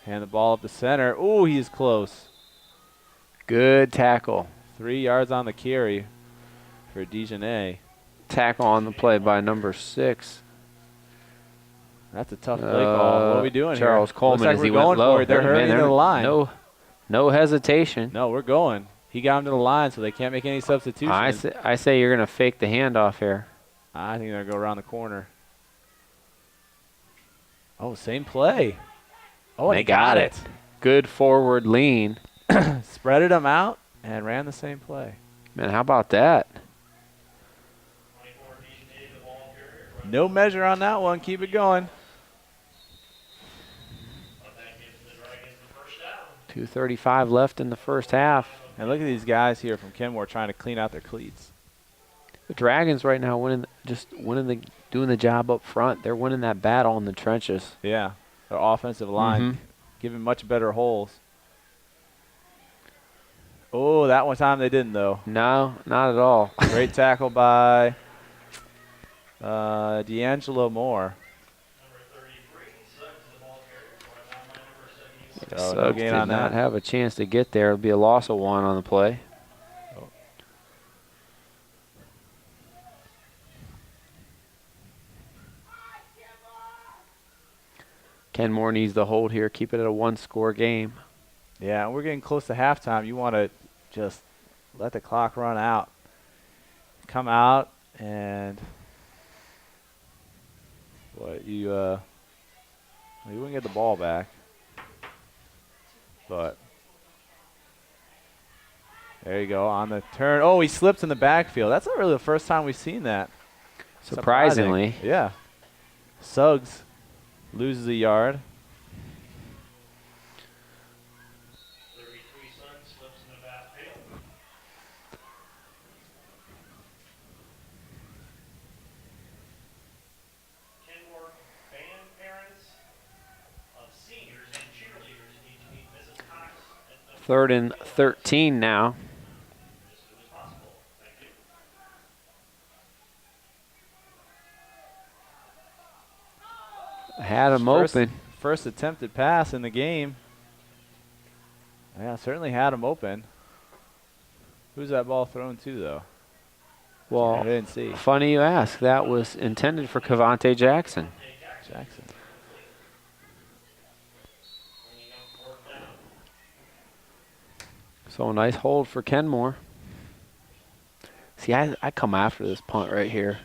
Hand the ball up the center. Ooh, he's close. Good tackle. 3 yards on the carry for Dejournay. Tackle on the play by number 6. That's a tough play call. What are we doing Charles here? Coleman, Looks like as we're he went going low. for it. They're hurrying to the line. No hesitation. No, we're going. He got him to the line, so they can't make any substitutions. I say you're going to fake the handoff here. I think they're going to go around the corner. Oh, same play. Oh, They got it. Good forward lean. Spreaded them out and ran the same play. Man, how about that? No measure on that one. Keep it going. 2:35 left in the first half. And look at these guys here from Kenmore trying to clean out their cleats. The Dragons right now doing the job up front. They're winning that battle in the trenches. Yeah, their offensive line giving much better holes. Oh, that one time they didn't, though. No, not at all. Great tackle by D'Angelo Moore. Suggs did not have a chance to get there. It'll be a loss of 1 on the play. Kenmore needs the hold here. Keep it at a 1-score game. Yeah, and we're getting close to halftime. You want to just let the clock run out. Come out and you wouldn't get the ball back. But there you go on the turn. Oh, he slips in the backfield. That's not really the first time we've seen that. Surprisingly. Yeah. Suggs loses a yard. 33 Sun slips in the backfield. Kenmore band parents of seniors and cheerleaders need to meet Mrs. Cox at the 3rd and 13 now. as soon as possible. Thank you. Had him First- open. First attempted pass in the game. Yeah, certainly had him open. Who's that ball thrown to, though? I Well, didn't see. funny you ask. That was intended for Cavante Jackson. Jackson. So a nice hold for Kenmore. See, I come after this punt right here.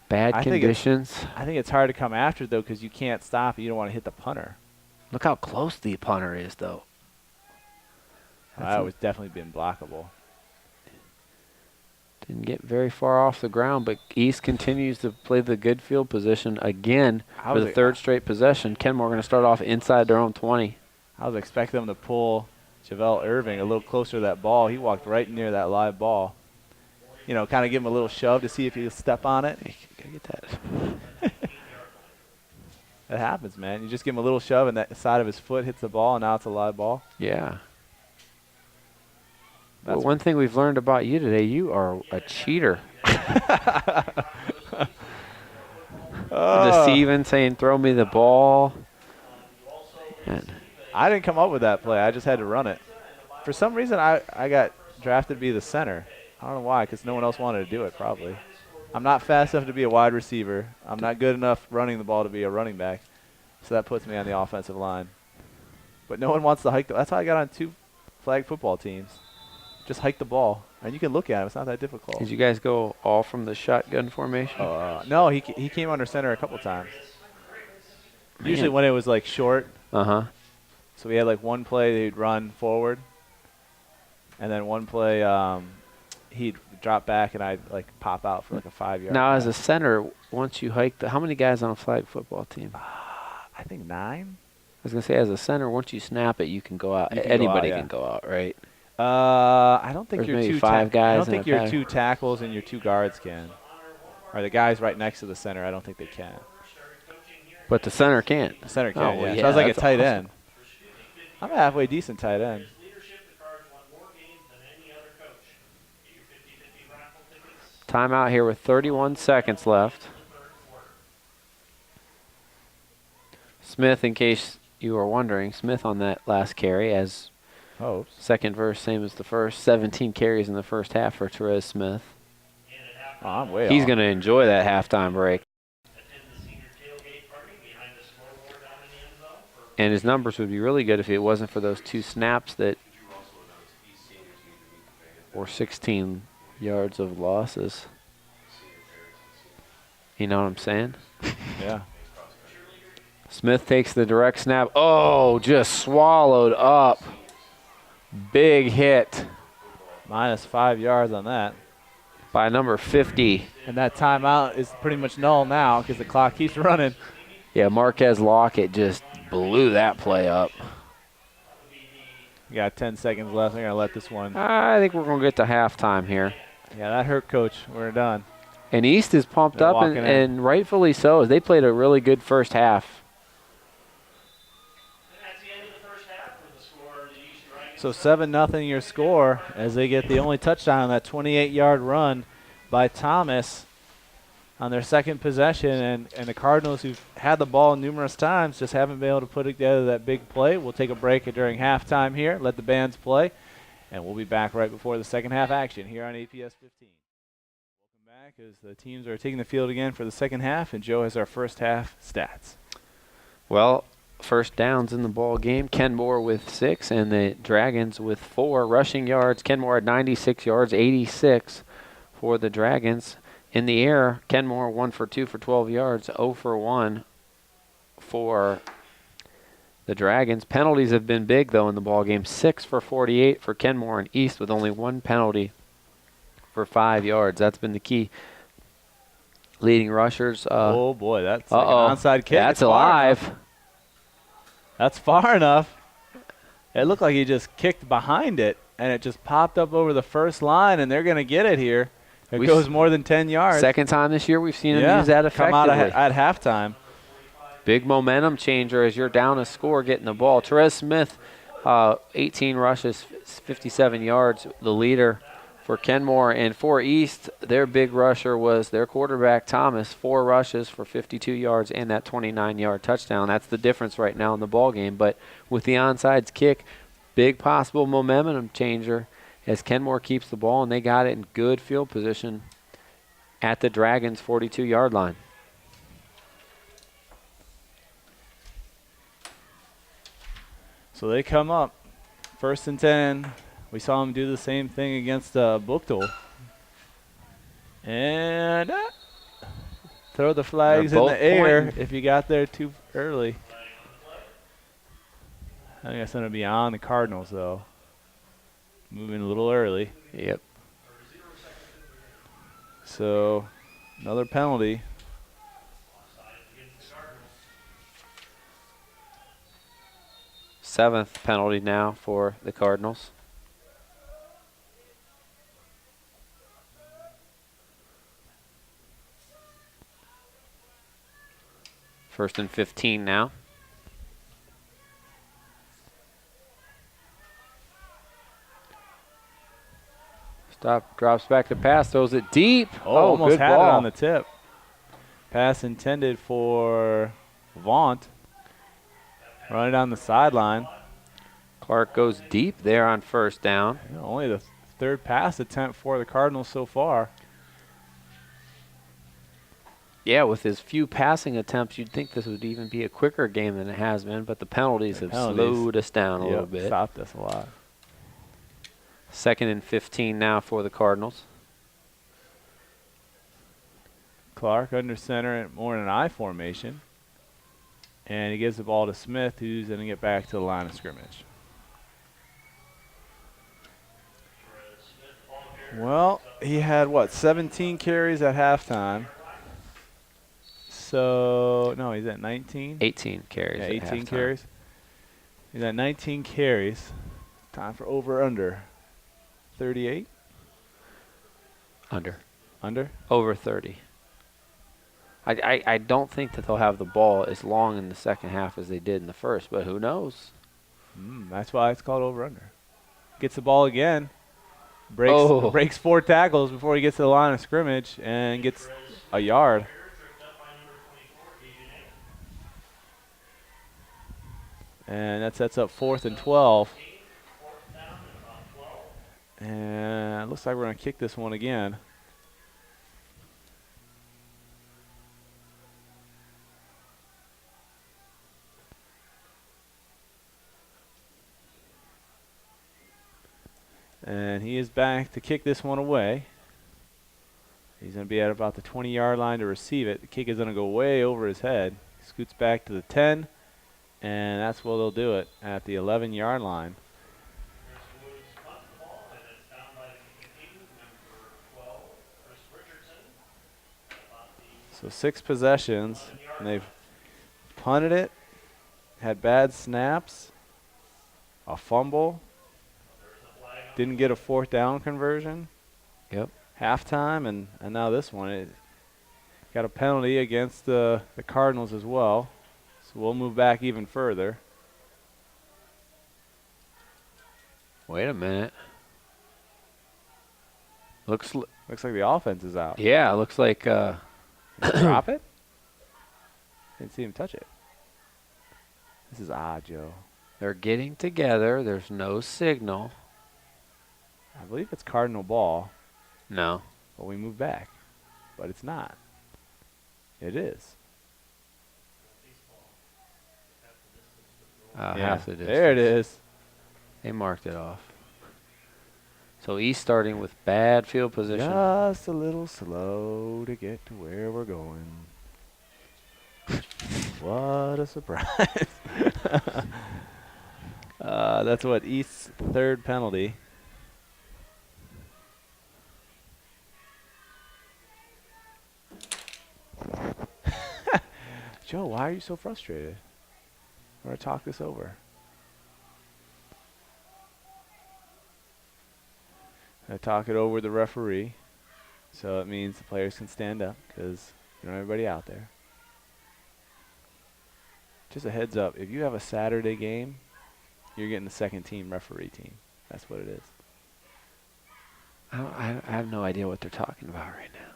Bad I think conditions. I think it's hard to come after, though, because you can't stop it. You don't want to hit the punter. Look how close the punter is, though. That was definitely been blockable. Didn't get very far off the ground, but East continues to play the good field position again How for was the it- 3rd straight possession. Kenmore going to start off inside their own 20. I was expecting them to pull Javelle Irving a little closer to that ball. He walked right near that live ball. You know, kind of give him a little shove to see if he could step on it. Hey, gotta get that. It happens, man. You just give him a little shove, and that side of his foot hits the ball, and now it's a live ball. Yeah. Well, That's one thing we've learned about you today, you are a cheater. Deceiving, saying throw me the ball. And I didn't come up with that play. I just had to run it. For some reason, I got drafted to be the center. I don't know why, because no one else wanted to do it, probably. I'm not fast enough to be a wide receiver. I'm not good enough running the ball to be a running back. So that puts me on the offensive line. But no one wants to hike. That's how I got on 2 flag football teams. Just hike the ball. And you can look at it. It's not that difficult. did you guys go all from the shotgun formation? No, he came under center a couple times. Usually when it was like short. Uh-huh. So we had like one play they'd run forward. And then one play he'd drop back and I'd like pop out for like a 5-yard. Now, as a center, once you hike how many guys on a flag football team? I think 9. I was going to say, as a center, once you snap it, you can go out. You can go Anybody out, yeah. can go out, right? I don't think There's your maybe 2 5 guys I don't in think a your pack. 2 tackles and your 2 guards can. Or the guys right next to the center, I don't think they can. But the center can't. The center can, Oh, yeah. well, So yeah, I was like a that's tight awesome. end. I'm a halfway decent tight end. Leadership, the Cards won more games than any other coach. Get your 50-50 raffle tickets. Timeout here with 31 seconds left. Smith, in case you were wondering, Smith on that last carry as Oh, second verse, same as the first. 17 carries in the first half for Therese Smith. I'm way He's off. going to enjoy that halftime break. Attend the senior tailgate party behind the scoreboard down in the end zone for And his numbers would be really good if it wasn't for those 2 snaps that or 16 yards of losses. You know what I'm saying? Yeah. Smith takes the direct snap. Oh, just swallowed up. Big hit Minus 5 yards on that. by number 50. And that timeout is pretty much null now because the clock keeps running. Yeah, Marquez Lockett just blew that play up. We got 10 seconds left. They're going to let this one. I think we're going to get to halftime here. Yeah, that hurt, Coach. We're done. And East is pumped They're up, walking in. and rightfully so, as they played a really good first half. And that's the end of the first half with the score. The East Dragons So 7-0 your score as they get the only touchdown on that 28-yard run by Thomas on their second possession. And the Cardinals, who've had the ball numerous times, just haven't been able to put together that big play. We'll take a break during halftime here, let the bands play, and we'll be back right before the second half action here on APS 15. Welcome back as the teams are taking the field again for the second half, and Joe has our first half stats. Well, first downs in the ball game. Kenmore with 6 and the Dragons with 4 rushing yards. Kenmore at 96 yards, 86 for the Dragons. In the air, Kenmore 1 for 2 for 12 yards, 0 for 1 for the Dragons. Penalties have been big, though, in the ball game. 6 for 48 for Kenmore and East with only 1 penalty for 5 yards. That's been the key. leading rushers. Oh, boy, that's like uh-oh. an onside kick. That's It's far alive. enough. That's far enough. It looked like he just kicked behind it, and it just popped up over the first line, and they're going to get it here. It goes more than 10 yards. Second time this year we've seen him use that effectively. Come out at halftime. Big momentum changer as you're down a score getting the ball. Therese Smith, 18 rushes, 57 yards, the leader for Kenmore. And for East, their big rusher was their quarterback, Thomas, 4 rushes for 52 yards and that 29-yard touchdown. That's the difference right now in the ball game. But with the onside kick, big possible momentum changer as Kenmore keeps the ball, and they got it in good field position at the Dragons' 42-yard line. So they come up, 1st and 10. We saw them do the same thing against Buchtel. And throw the flags in the air if you got there too early. I think that's going to be on the Cardinals, though. Moving a little early. Yep. So another penalty. Seventh penalty now for the Cardinals. First and 15 now. Stop, drops back to pass, throws it deep. Oh, almost good had ball. it on the tip. Pass intended for Vaughn. Running down the sideline. Clark goes deep there on first down. Only the 3rd pass attempt for the Cardinals so far. Yeah, with his few passing attempts, you'd think this would even be a quicker game than it has been, but the penalties have slowed us down a little bit. Stopped us a lot. 2nd and 15 now for the Cardinals. Clark under center, more in an I formation. And he gives the ball to Smith, who's going to get back to the line of scrimmage. Well, he had, 17 carries at halftime. So, no, he's at 19? 18 carries. Yeah, at 18 halftime. carries. He's at 19 carries. Time for over-under. 38? Under. Under? Over 30. I don't think that they'll have the ball as long in the second half as they did in the first, but who knows? That's why it's called over-under. Gets the ball again. Breaks 4 tackles before he gets to the line of scrimmage and gets a yard. And that sets up 4th and 12. And it looks like we're going to kick this one again. And he is back to kick this one away. He's going to be at about the 20-yard line to receive it. The kick is going to go way over his head. He scoots back to the 10, and that's where they'll do it at the 11-yard line. So 6 possessions, and they've punted it, had bad snaps, a fumble, didn't get a 4th down conversion. Yep. Halftime, and now this one. It got a penalty against the Cardinals as well. So we'll move back even further. Wait a minute. Looks like the offense is out. Yeah, looks like drop it? Didn't see him touch it. This is odd, Joe. they're getting together. There's no signal. I believe it's Cardinal ball. No. But we move back. But it's not. It is. Half the distance. There it is. They marked it off. So East starting with bad field position. Just a little slow to get to where we're going. What a surprise. That's what East's 3rd penalty. Joe, why are you so frustrated? We're going to talk this over. I talk it over with the referee. So it means the players can stand up because you know everybody out there. Just a heads up, if you have a Saturday game, you're getting the second team referee team. That's what it is. I have no idea what they're talking about right now.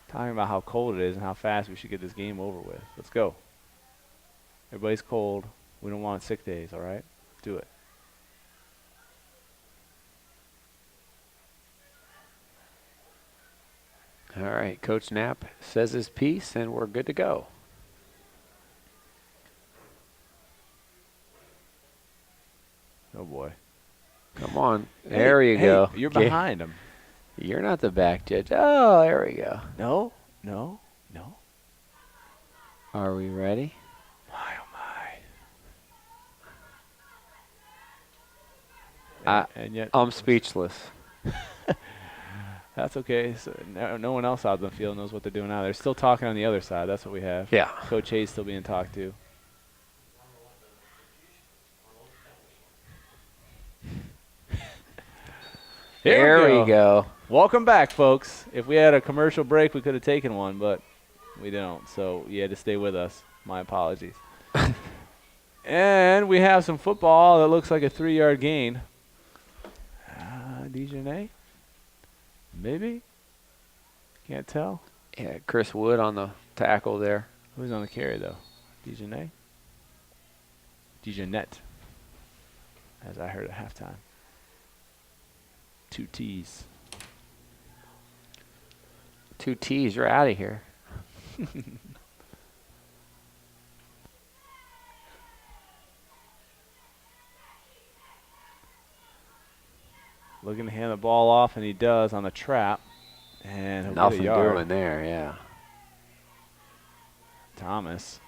Talking about how cold it is and how fast we should get this game over with. Let's go. Everybody's cold. We don't want sick days, all right? Do it. All right, Coach Knapp says his piece, and we're good to go. Oh, boy. Come on. There you Hey, go. you're Okay. behind him. You're not the back judge. Oh, there we go. No. Are we ready? My, oh, my. And yet I'm speechless. that's okay. So no one else out on the field knows what they're doing now. They're still talking on the other side. That's what we have. Yeah. Coach Hayes still being talked to. There we go. Welcome back, folks. If we had a commercial break, we could have taken one, but we don't. So you had to stay with us. My apologies. And we have some football that looks like a 3-yard gain. Dijonay? Maybe? Can't tell. Yeah, Chris Wood on the tackle there. Who's on the carry, though? Dijonay? Dijonette, as I heard at halftime. 2 T's. 2 T's, you're out of here. Looking to hand the ball off, and he does on the trap. And he'll Nothing get a yard. doing there, yeah. Thomas.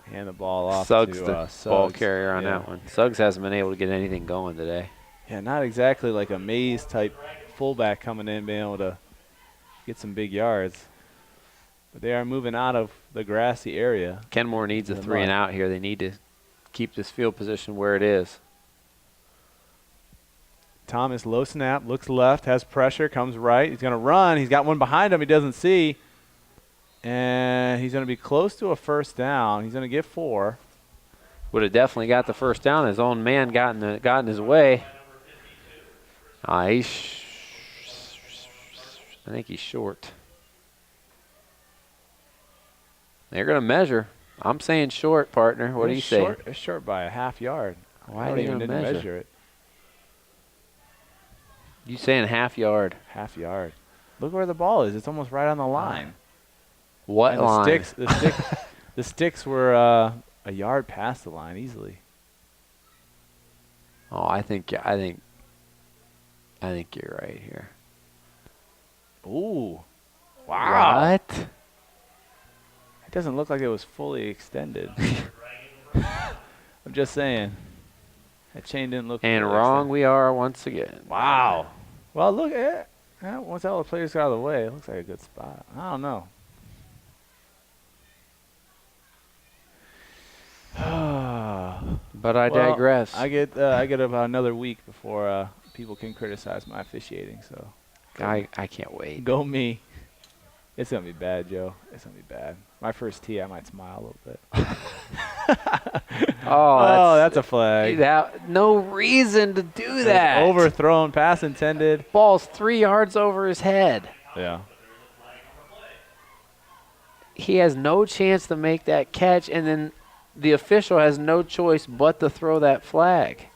Hand the ball off Suggs, to the Suggs. ball carrier on Yeah. that one. Suggs hasn't been able to get anything going today. Yeah, not exactly like a Mays-type fullback coming in, being able to get some big yards. But they are moving out of the grassy area. Kenmore needs a The 3 and mud. out here. They need to keep this field position where it is. Thomas, low snap, looks left, has pressure, comes right. He's going to run. He's got one behind him he doesn't see. And he's going to be close to a first down. He's going to get 4. Would have definitely got the first down. His own man got in his way. I think he's short. They're going to measure. I'm saying short, partner. What do you say? It's short by a half yard. Why I are they even going to didn't measure? measure it. You saying half yard? Half yard. Look where the ball is. It's almost right on the line. What And line? The sticks were a yard past the line easily. Oh, I think you're right here. Ooh. Wow. What? It doesn't look like it was fully extended. I'm just saying. That chain didn't look And fully wrong extended. we are once again. Wow. Well, look at it. Once all the players got out of the way, it looks like a good spot. I don't know. But I Well, digress. I get about another week before people can criticize my officiating. So I can't wait. go me. It's gonna be bad, Joe. It's gonna be bad. My first tee, I might smile a little bit. Oh, that's a flag. no reason to do that. Overthrown, pass intended. Ball's 3 yards over his head. Yeah. He has no chance to make that catch, and then the official has no choice but to throw that flag.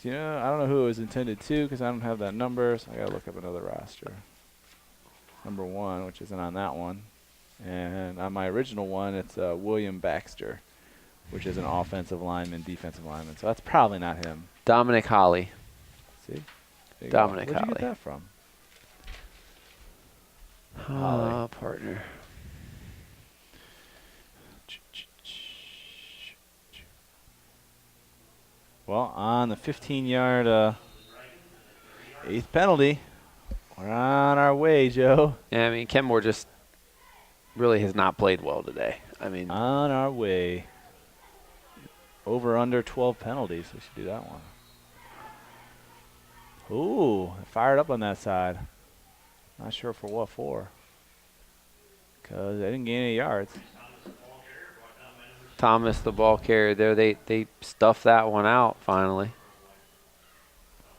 I don't know who it was intended to because I don't have that number, so I gotta look up another roster. Number 1, which isn't on that one, and on my original one, it's William Baxter, which is an offensive lineman, defensive lineman. So that's probably not him. Dominic Holly. See, there you Dominic go. Where'd you get Holly. that from? Holly. Partner. Well, on the 15-yard 8th penalty, We're on our way, Joe. Yeah, I mean, Kenmore just really has not played well today. I mean, On our way. Over under 12 penalties. We should do that one. Ooh, fired up on that side. Not sure for what for. Because they didn't gain any yards. Thomas, the ball carrier there, they stuffed that one out finally.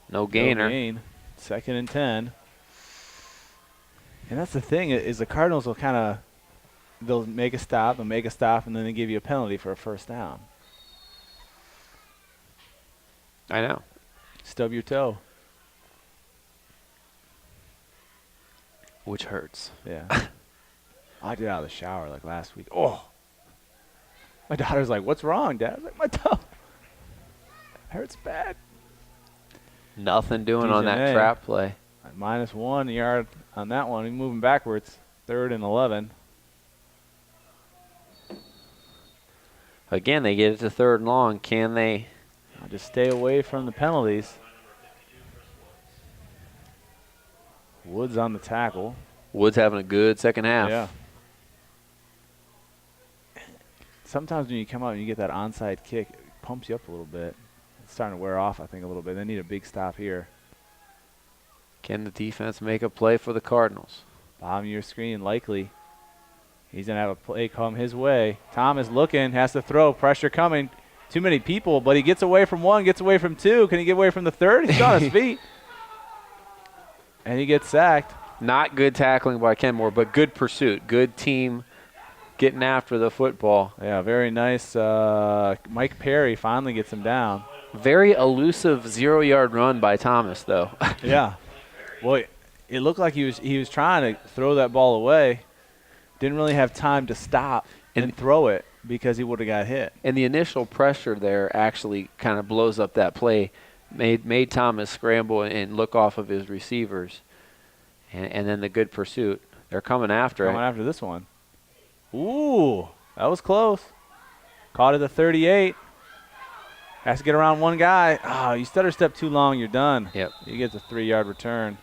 No gainer. No gain. 2nd and 10. And that's the thing is the Cardinals will kind of, they'll make a stop, and then they give you a penalty for a first down. I know. Stub your toe. Which hurts. Yeah. I did out of the shower like last week. Oh. My daughter's like, "What's wrong, Dad?" I was like, "My toe. Hurts bad." Nothing doing on that Dejanay. trap play. -1 yard on that one. He's moving backwards. 3rd and 11. Again, they get it to 3rd and long. Can they? I'll just stay away from the penalties. Woods on the tackle. Woods having a good second half. Yeah. Sometimes when you come out and you get that onside kick, it pumps you up a little bit. It's starting to wear off, I think, a little bit. They need a big stop here. Can the defense make a play for the Cardinals? Bottom of your screen, likely. He's going to have a play come his way. Thomas looking, has to throw. Pressure coming. Too many people, but he gets away from one, gets away from two. Can he get away from the third? He's on his feet. And he gets sacked. Not good tackling by Kenmore, but good pursuit. Good team getting after the football. Yeah, very nice. Mike Perry finally gets him down. Very elusive 0-yard run by Thomas, though. Yeah. Well, it looked like he was trying to throw that ball away. Didn't really have time to stop and throw it because he would have got hit. And the initial pressure there actually kind of blows up that play, made Thomas scramble and look off of his receivers. And then the good pursuit. They're coming after it. Coming after this one. Ooh, that was close. Caught it at 38. Has to get around one guy. Oh, you stutter step too long, you're done. Yep. You get the 3-yard return.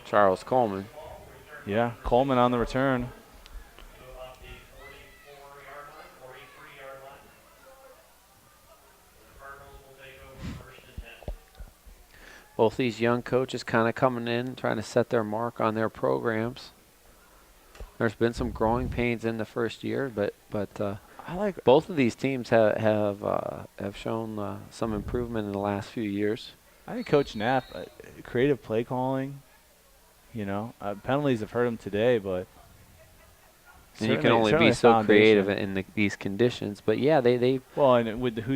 Charles Coleman. Yeah, Coleman on the return. About the 44-yard line, 43-yard line. The Cardinals will take over 1st and 10. Both these young coaches kind of coming in, trying to set their mark on their programs. There's been some growing pains in the first year, but I like both of these teams have shown some improvement in the last few years. I think Coach Knapp, creative play calling. You know, penalties have hurt him today, but And you can only be so creative in these conditions. But yeah, they well, and with who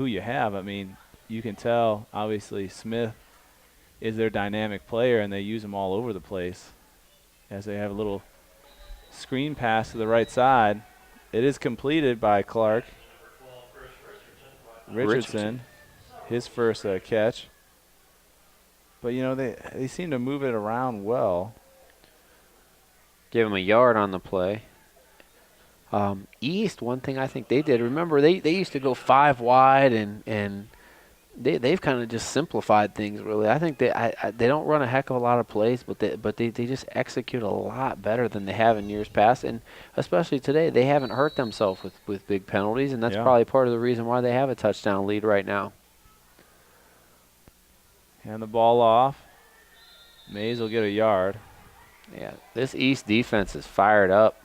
you have, I mean, you can tell obviously Smith is their dynamic player, and they use him all over the place. As they have a little screen pass to the right side, it is completed by Clark Richardson, his first catch. But you know they seem to move it around well. give him a yard on the play. East, one thing I think they did, remember they used to go 5 wide, and they've kind of just simplified things really. I think they don't run a heck of a lot of plays, but they just execute a lot better than they have in years past, and especially today they haven't hurt themselves with big penalties, and that's probably part of the reason why they have a touchdown lead right now. Hand the ball off. Mays will get a yard. Yeah, this East defense is fired up.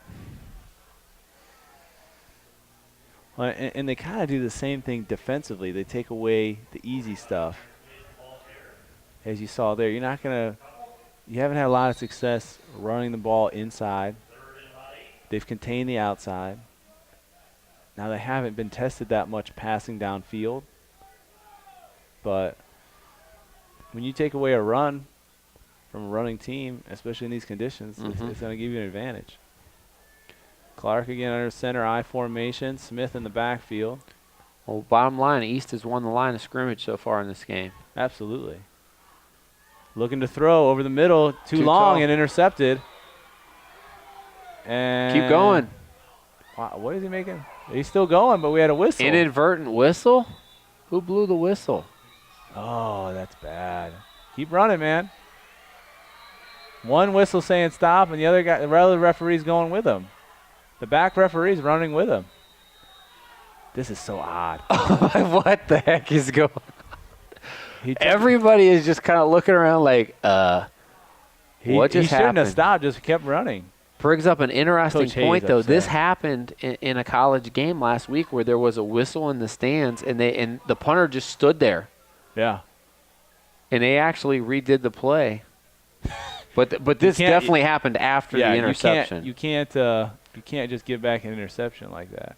Well, and they kind of do the same thing defensively. They take away the easy stuff. As you saw there, you haven't had a lot of success running the ball inside. They've contained the outside. Now they haven't been tested that much passing downfield. But when you take away a run from a running team, especially in these conditions, it's going to give you an advantage. Clark again under center I formation. Smith in the backfield. Well, bottom line, East has won the line of scrimmage so far in this game. Absolutely. Looking to throw over the middle. Too long tall. and intercepted. And Keep going. Wow, what is he making? He's still going, but we had a whistle. Inadvertent whistle? Who blew the whistle? Oh, that's bad. Keep running, man. One whistle saying stop, and the other referee's going with him. The back referee's running with him. This is so odd. What the heck is going on? He Everybody is just kind of looking around like, what he just shouldn't happened? have stopped, just kept running. Brings up an interesting Coach Hayes point, though. This upset. happened in a college game last week where there was a whistle in the stands, and the punter just stood there, Yeah. and they actually redid the play. But this definitely happened after the interception. You can't just give back an interception like that.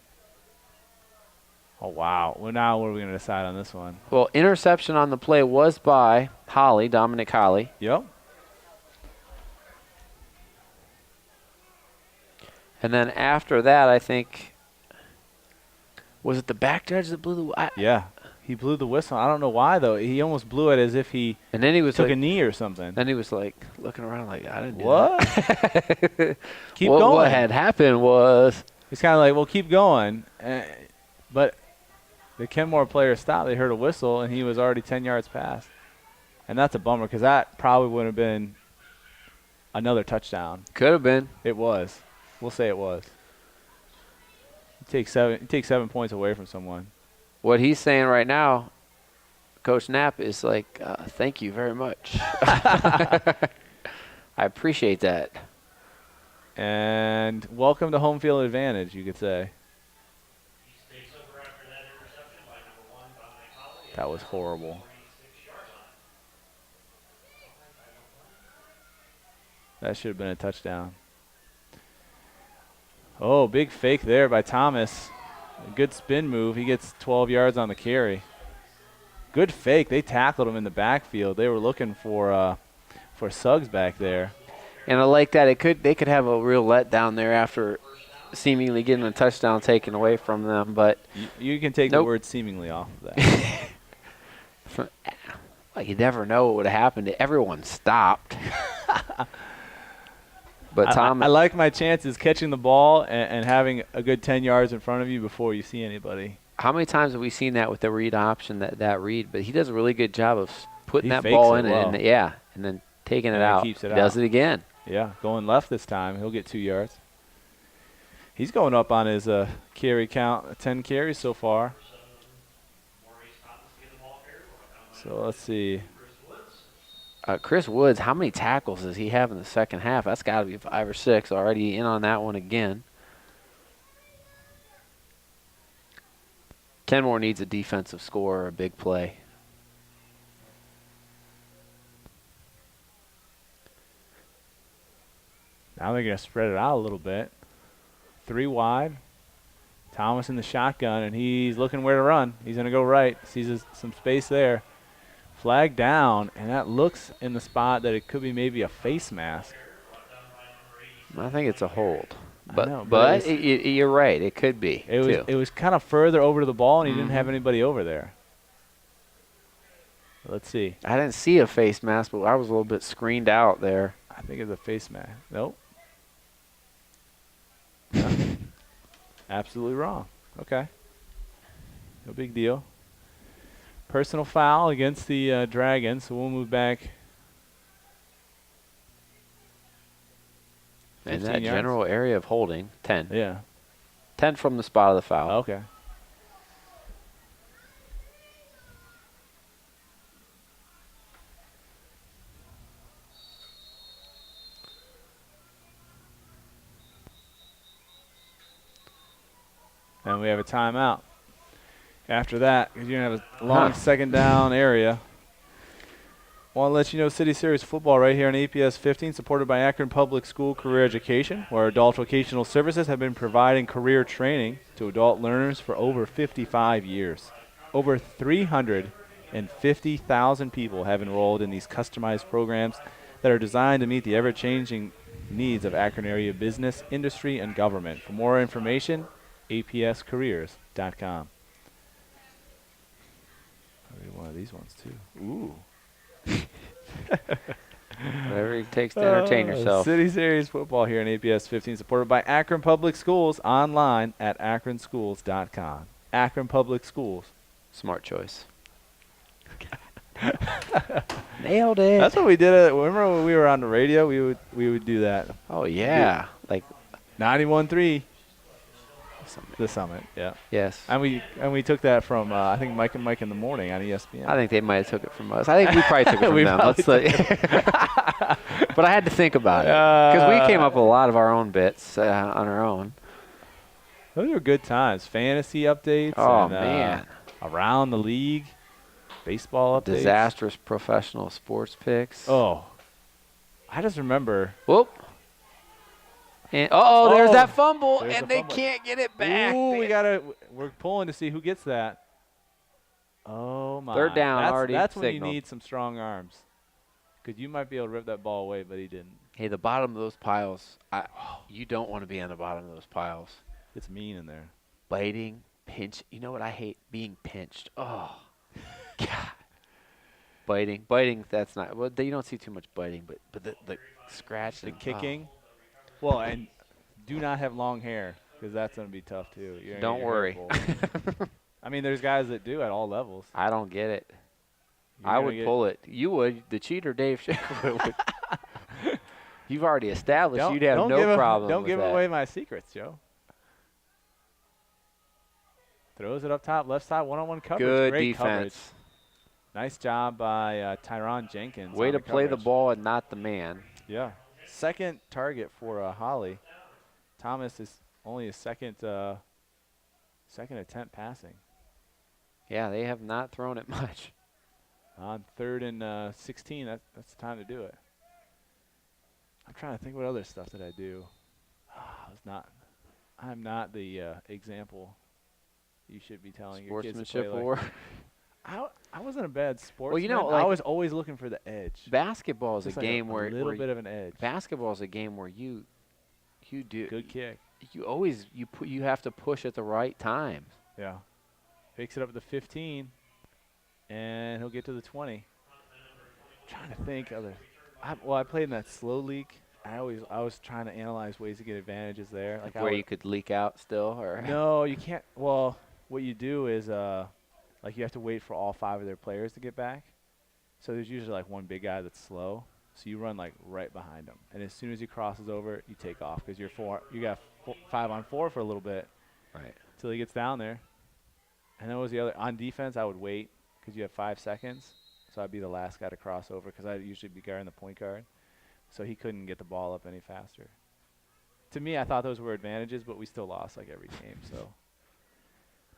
Oh, wow. Well, now what are we going to decide on this one? Well, interception on the play was by Dominic Holly. Yep. And then after that, I think, was it the back judge that blew the Yeah. He blew the whistle. I don't know why, though. He almost blew it as if he And then he was took like, a knee or something. then he was like looking around like, I didn't do What? that. Keep What going. had happened was, It's kind of like, well, keep going. But the Kenmore player stopped. They heard a whistle, and he was already 10 yards past. And that's a bummer because that probably would have been another touchdown. could have been. It was. We'll say it was. You take 7 points away from someone. What he's saying right now, Coach Knapp, is like, thank you very much. I appreciate that. And welcome to home field advantage, you could say. He takes over after that interception by number 1, Dominic Holly. That was horrible. 46 yards on it. That should have been a touchdown. Oh, big fake there by Thomas. A good spin move. He gets 12 yards on the carry. Good fake. They tackled him in the backfield. They were looking for Suggs back there. And I like that. They could have a real letdown there after seemingly getting a touchdown taken away from them. But You can take the word seemingly off of that. well, you never know what would have happened. Everyone stopped. But Tom, I like my chances catching the ball and having a good 10 yards in front of you before you see anybody. how many times have we seen that with the read option, that read? But he does a really good job of putting He that fakes ball it in well. and then taking it And he out. keeps it He does out. it again. Yeah, going left this time. He'll get 2 yards. He's going up on his carry count, 10 carries so far. Maurice Thomas get the ball carried. So let's see. Chris Woods, how many tackles does he have in the second half? That's got to be 5 or 6. Already in on that one again. Kenmore needs a defensive score or a big play. Now they're going to spread it out a little bit. 3 wide. Thomas in the shotgun, and he's looking where to run. He's going to go right. Sees some space there. Flag down, and that looks in the spot that it could be maybe a face mask. I think it's a hold. I know, But it was- you're right. It could be. It was kind of further over to the ball, and he didn't have anybody over there. Let's see. I didn't see a face mask, but I was a little bit screened out there. I think it's a face mask. Nope. Absolutely wrong. Okay. No big deal. Personal foul against the Dragons, so we'll move back. In 15 that yards. general area of holding, 10. Yeah. 10 from the spot of the foul. Okay. And we have a timeout. After that, because you're going to have a long second down area. Want to let you know City Series football right here on APS 15, supported by Akron Public School Career Education, where adult vocational services have been providing career training to adult learners for over 55 years. Over 350,000 people have enrolled in these customized programs that are designed to meet the ever-changing needs of Akron area business, industry, and government. For more information, apscareers.com. Maybe one of these ones too. Ooh. Whatever it takes to entertain yourself. City Series football here in APS 15, supported by Akron Public Schools, online at akronschools.com. Akron Public Schools. Smart choice. Nailed it. That's what we did. Remember when we were on the radio? We would do that. Oh, yeah. Like, 91.3. something. The Summit. Yeah. Yes. And we took that from I think Mike and Mike in the Morning on ESPN. I think they might have took it from us. I think we probably took it from We them. probably But I had to think about it because we came up with a lot of our own bits on our own. Those were good times. Fantasy updates. Oh, and, man. Around the league. Baseball updates. Disastrous professional sports picks. Oh. I just remember. Whoop. And there's that fumble, There's and the they fumble. can't get it back. Ooh, we're pulling to see who gets that. Oh, my. Third down, already That's when you signaled. need some strong arms. Because you might be able to rip that ball away, but he didn't. Hey, the bottom of those piles, you don't want to be on the bottom of those piles. It's mean in there. Biting, pinch. You know what I hate? Being pinched. Oh, God. Biting, that's not. Well, you don't see too much biting, but the scratching. The kicking. Well, and do not have long hair because that's going to be tough, too. You're gonna Don't get your hair worry. pulled. I mean, there's guys that do at all levels. I don't get it. You're I gonna would get- pull it. You would. The cheater, Dave Schaefer, would. You've already established Don't- you'd have don't no give problem Don't with give that. away my secrets, Joe. Throws it up top, left side, one-on-one coverage. Good Great coverage. defense. Nice job by Tyron Jenkins. Way on to the play the coverage. ball and not the man. Yeah. Second target for Holly. Thomas is only his second attempt passing. Yeah, they have not thrown it much. On 3rd and 16, that's the time to do it. I'm trying to think what other stuff did I do. I'm not the example you should be telling your kids to play Sportsmanship like. or I wasn't a bad sportsman. Well, you know, I like- was always looking for the edge. basketball is Just a like game a where little bit of an edge. basketball is a game where you do Good kick. you have to push at the right time. Yeah. Picks it up to 15, and he'll get to the 20. Trying to think other. I played in that slow league. I was trying to analyze ways to get advantages there. Like Where you could leak out still, or No, you can't. Well, what you do is like you have to wait for all 5 of their players to get back. So there's usually like one big guy that's slow. So you run like right behind him, and as soon as he crosses over, you take off because you got 5 on 4 for a little bit. right. Till he gets down there. And then what was the other? On defense, I would wait because you have 5 seconds. So I'd be the last guy to cross over because I'd usually be guarding the point guard. So he couldn't get the ball up any faster. To me, I thought those were advantages, but we still lost like every game. So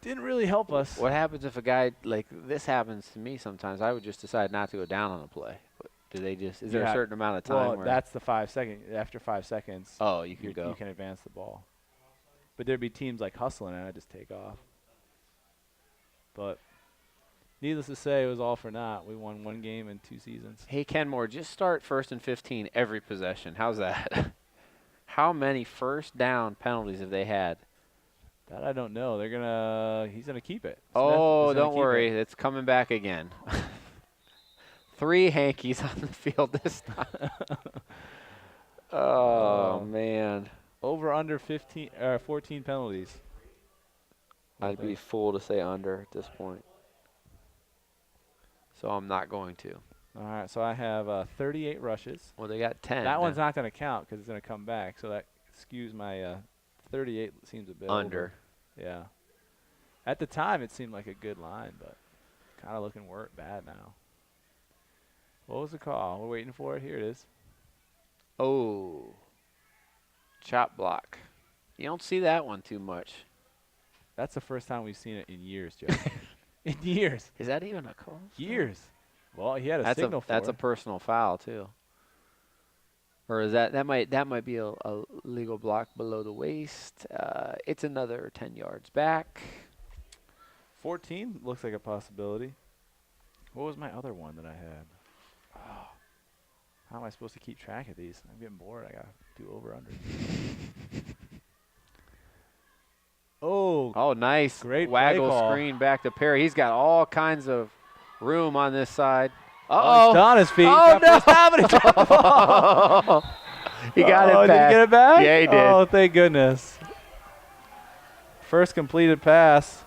didn't really help us. What happens if a guy like this happens to me sometimes? I would just decide not to go down on a play. But do they just? Is there a Yeah. certain amount of time? Well, where that's the 5 second. After 5 seconds, oh, you can go. you can advance the ball. But there'd be teams like hustling, and I'd just take off. But needless to say, it was all for naught. We won 1 game in 2 seasons. Hey, Kenmore, just start 1st and 15 every possession. How's that? How many first down penalties have they had? That I don't know. He's gonna keep it. Oh, Smith is gonna don't keep worry. it. It's coming back again. 3 hankies on the field this time. Oh, man. Over under 14 penalties. I'd be fool to say under at this point. So I'm not going to. All right, so I have 38 rushes. Well, they got 10. That one's now. not going to count because it's going to come back. So that skews my 38 seems a bit Under. over. Yeah. At the time, it seemed like a good line, but kind of looking bad now. What was the call? We're waiting for it. Here it is. Oh. Chop block. You don't see that one too much. That's the first time we've seen it in years, Joe. In years. Is that even a call? Years. Well, he had a signal for That's a it. personal foul too. Or is that might be a legal block below the waist. It's another 10 yards back. 14 looks like a possibility. What was my other one that I had? Oh, how am I supposed to keep track of these? I'm getting bored. I got to do over under. Oh, nice. Great play waggle call. screen back to Perry. He's got all kinds of room on this side. Oh, he's on his feet. Oh, Got first down, but he dropped the ball. He got Oh, it did back. he get it back? Yeah, he did. Oh, thank goodness. First completed pass.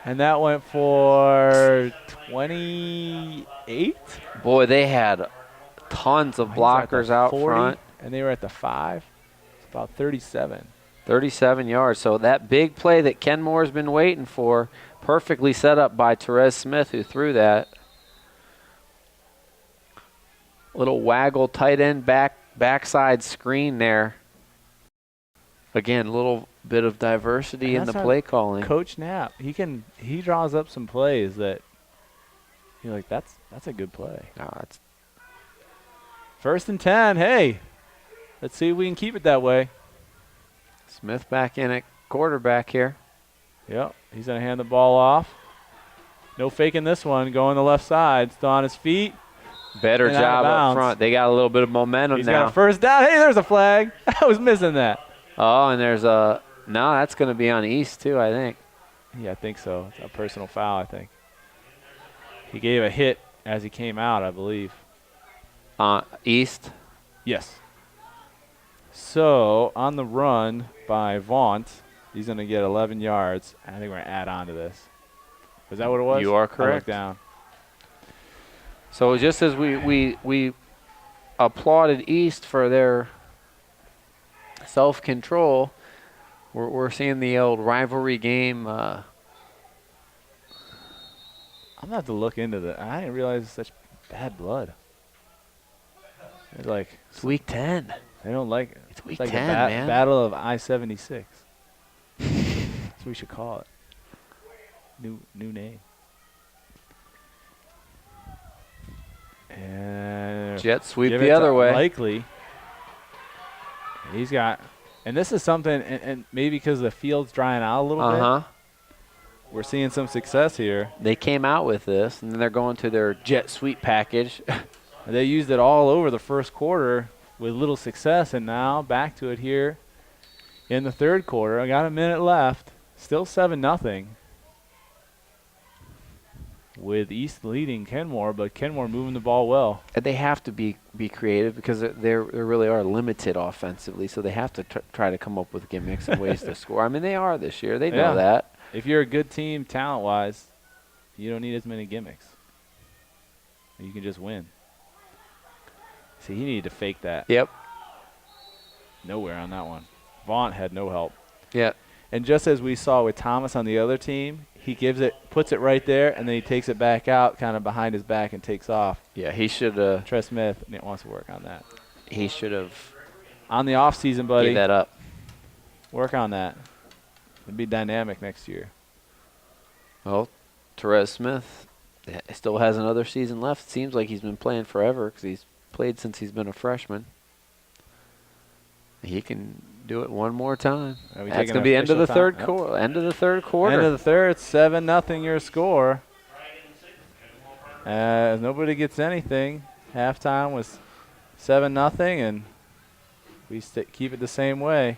And that went for 28. Boy, they had tons of He's at the blockers out 40, front. and they were at the 5. It's about 37. 37 yards. So that big play that Kenmore's been waiting for, perfectly set up by Therese Smith, who threw that. Little waggle tight end backside screen there. Again, a little bit of diversity in the play calling. Coach Knapp, he draws up some plays that you're like, that's a good play. No, it's 1st and 10. Hey, let's see if we can keep it that way. Smith back in at quarterback here. Yep, he's going to hand the ball off. No faking this one. Going the left side. Still on his feet. Better and out of job up bounds. front. They got a little bit of momentum He's now. got a first down. Hey, there's a flag. I was missing that. Oh, and there's a no. That's going to be on East too, I think. Yeah, I think so. It's a personal foul, I think. He gave a hit as he came out, I believe. East. Yes. So, on the run by Vaught, he's going to get 11 yards. I think we're going to add on to this. Was that what it was? You are I looked correct. down. So just as we applauded East for their self-control, we're seeing the old rivalry game. I'm going to have to look into that. I didn't realize it's such bad blood. It's like, It's week 10. they don't like it. It's week like 10, the man. Battle of I-76. That's what we should call it. New name. And Jet sweep give the it other to way. Likely. He's got, and this is something, and maybe because the field's drying out a little bit, we're seeing some success here. They came out with this, and then they're going to their jet sweep package. They used it all over the first quarter with little success, and now back to it here in the third quarter. I got a minute left. Still 7-0. With East leading Kenmore, but Kenmore moving the ball well. They have to be creative because they really are limited offensively, so they have to try to come up with gimmicks and ways to score. I mean, they are this year. They know that. If you're a good team talent-wise, you don't need as many gimmicks. You can just win. See, he needed to fake that. Yep. Nowhere on that one. Vaught had no help. Yeah. And just as we saw with Thomas on the other team, he gives it, puts it right there, and then he takes it back out kind of behind his back and takes off. Yeah, he should have. Trey Smith wants to work on that. He should have. On the off season, buddy. Gave that up. Work on that. It'll be dynamic next year. Well, Therese Smith still has another season left. Seems like he's been playing forever because he's played since he's been a freshman. He can do it one more time. That's going to be end of the third quarter. End of the third quarter. End of the third, 7-0 your score. Nobody gets anything. Halftime was 7-0, and we keep it the same way.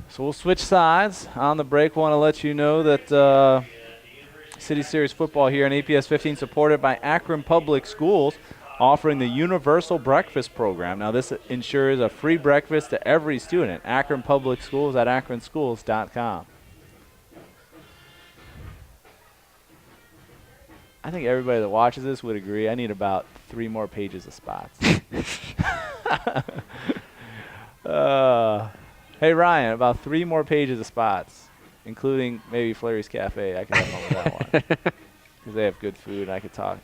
So we'll switch sides. On the break, want to let you know that City Series football here in APS 15 supported by Akron Public Schools, offering the Universal Breakfast Program. Now, this ensures a free breakfast to every student. Akron Public Schools at akronschools.com. I think everybody that watches this would agree I need about 3 more pages of spots. Hey, Ryan, about 3 more pages of spots, including maybe Flurry's Cafe. I can have fun with that one because they have good food and I could talk.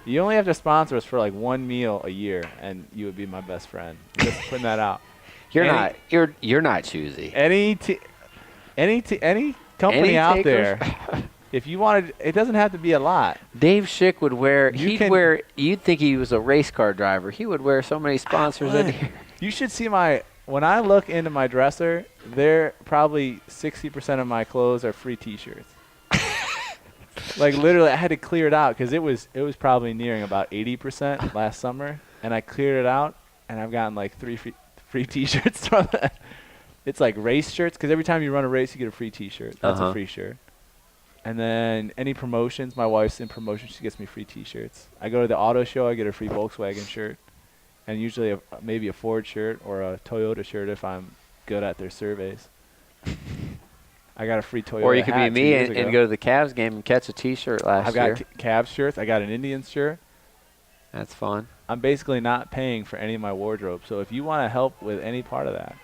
You only have to sponsor us for like 1 meal a year, and you would be my best friend. Just putting that out. You're not choosy. Any company out takers? there, if you wanted, it doesn't have to be a lot. Dave Schick would wear. You'd think he was a race car driver. He would wear so many sponsors in here. You should see when I look into my dresser, there probably 60% of my clothes are free T-shirts. Like literally, I had to clear it out because it was probably nearing about 80% last summer, and I cleared it out, and I've gotten like 3 free T-shirts from that. It's like race shirts because every time you run a race, you get a free T-shirt. That's a free shirt. And then any promotions, my wife's in promotions, she gets me free T-shirts. I go to the auto show, I get a free Volkswagen shirt, and usually maybe a Ford shirt or a Toyota shirt if I'm good at their surveys. I got a free Toyota Or you could be hat 2 me years and ago. go to the Cavs game and catch a T-shirt last I've year. got Cavs shirts. I got an Indians shirt. That's fun. I'm basically not paying for any of my wardrobe. So if you want to help with any part of that.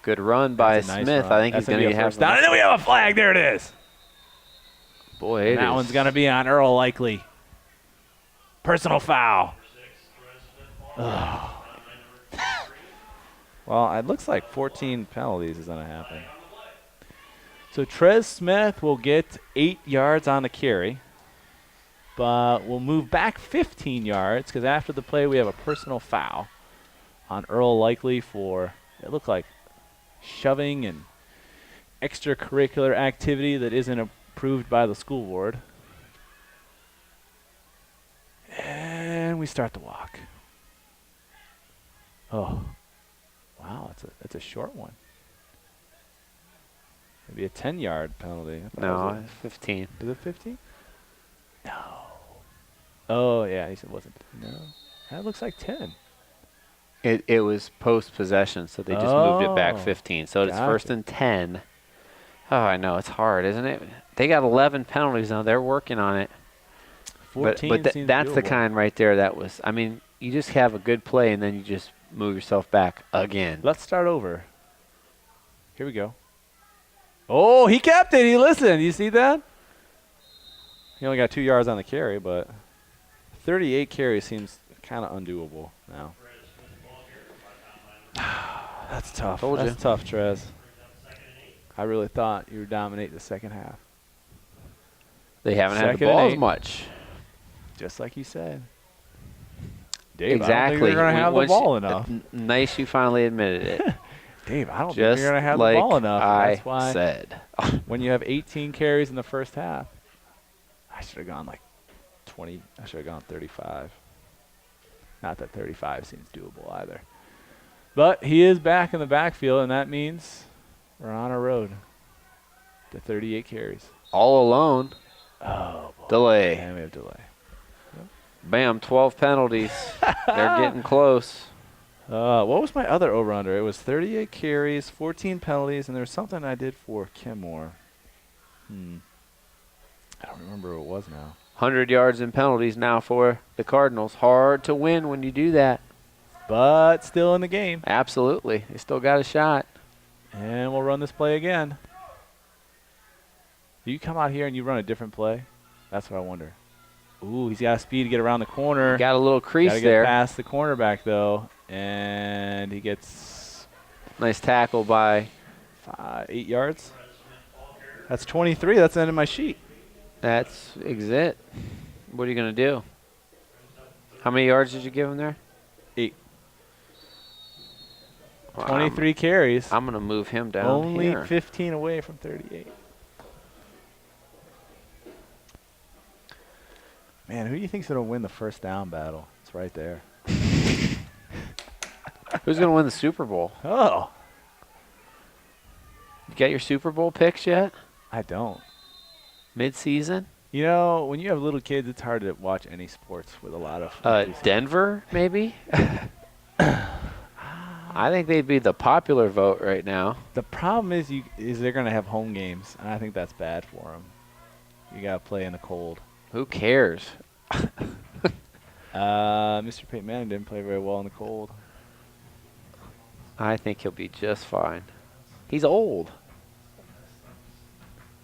Good run by That's a nice Smith. run. I think That's he's going to have first down. And then we have a flag. There it is. Boy, And that one's going to be on Earl Likely. Personal foul. Oh. Well, it looks like 14 penalties is going to happen. So Trez Smith will get 8 yards on the carry, but we'll move back 15 yards because after the play we have a personal foul on Earl Likely for, it looked like, shoving and extracurricular activity that isn't approved by the school board. And we start the walk. Oh, wow, that's a short one. Maybe a 10-yard penalty. No, 15. Is it 15? No. Oh, yeah, he said it wasn't. No. That looks like 10. It was post-possession, so they just moved it back Oh, 15. So it's gotcha. first and 10. Oh, I know. It's hard, isn't it? They got 11 penalties now. They're working on it. 14 But seems that's the doable. kind right there that was, I mean, you just have a good play, and then you just move yourself back again. Let's start over. Here we go. Oh, he kept it. He listened. You see that? He only got 2 yards on the carry, but 38 carries seems kind of undoable now. That's tough. Told That's you. tough, Trez. I really thought you would dominate the second half, They haven't had the Second and ball as 8. much. just like you said. Dave, Exactly. I don't think you're going to have the Once ball you- enough. Nice you finally admitted it. Dave, I don't think Just you're going to have like the ball enough. I That's why said. when you have 18 carries in the first half, I should have gone like 20. I should have gone 35. Not that 35 seems doable either. But he is back in the backfield, and that means we're on a road to 38 carries. All alone. Oh, boy. Delay. And we have delay. Bam, 12 penalties. They're getting close. What was my other over-under? It was 38 carries, 14 penalties, and there was something I did for Kenmore. I don't remember what it was now. 100 yards in penalties now for the Cardinals. Hard to win when you do that. But still in the game. Absolutely. They still got a shot. And we'll run this play again. Do you come out here and you run a different play? That's what I wonder. Ooh, he's got speed to get around the corner. Got a little crease Gotta get there. past the cornerback, though. And he gets Nice tackle by. 8 yards. That's 23. That's the end of my sheet. That's it. What are you going to do? How many yards did you give him there? 8. Well, 23 carries. I'm going to move him down Only here. 15 away from 38. Man, who do you think's going to win the first down battle? It's right there. Who's going to win the Super Bowl? Oh, You got your Super Bowl picks yet? I don't. Mid-season? You know, when you have little kids, it's hard to watch any sports with a lot of Denver, maybe? I think they'd be the popular vote right now. The problem is they're going to have home games, and I think that's bad for them. You got to play in the cold. Who cares? Mr. Peyton Manning didn't play very well in the cold. I think he'll be just fine. He's old.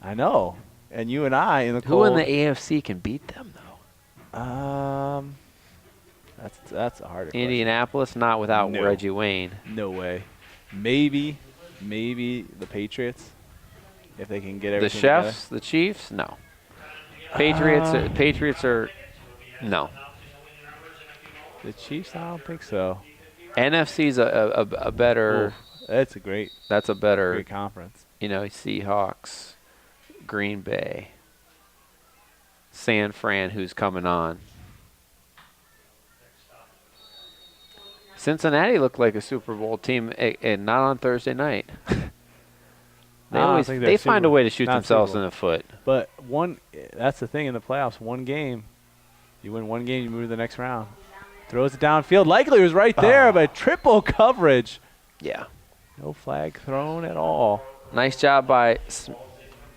I know. And you and I in the Who cold. in the AFC can beat them, though? That's a harder Indianapolis, not without No. Reggie Wayne. question. No way. Maybe the Patriots, if they can get The everything Chefs, the Chiefs, no. Patriots are no. together. The Chiefs, I don't think so. NFC's a better. That's a great That's a better. conference. You know, Seahawks, Green Bay, San Fran, who's coming on. Cincinnati looked like a Super Bowl team, and not on Thursday night. They find a way to shoot not themselves Super in Bowl. the foot. But that's the thing in the playoffs. One game, you win one game, you move to the next round. Throws it downfield. Likely was right there, but triple coverage. Yeah. No flag thrown at all. Nice job by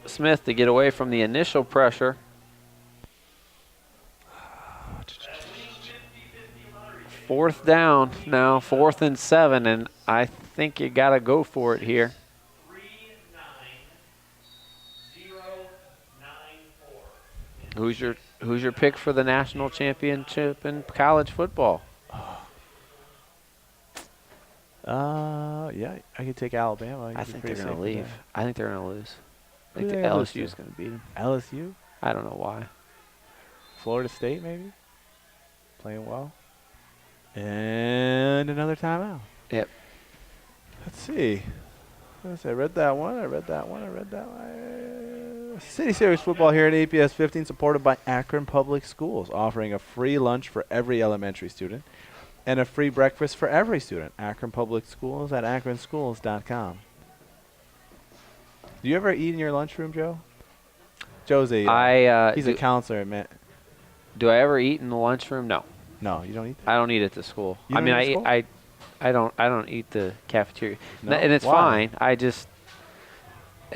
Smith to get away from the initial pressure. Fourth down now, 4th and 7, and I think you got to go for it here. 3-9-0-9-4. Who's your pick for the national championship in college football? Yeah, I could take Alabama. I think they're going to leave. I think they're going to lose. I Who think they the gonna lose LSU to? is going to beat them. LSU? I don't know why. Florida State, maybe? Playing well. And another timeout. Yep. Let's see. I read that one. City Series football here at APS 15, supported by Akron Public Schools, offering a free lunch for every elementary student and a free breakfast for every student. Akron Public Schools at akronschools.com. Do you ever eat in your lunchroom, Joe? Joe's he's a counselor, man. Do I ever eat in the lunchroom? No. No, you don't eat that? I don't eat at the school. You don't eat at school? I don't eat the cafeteria. No? And it's Why? fine. I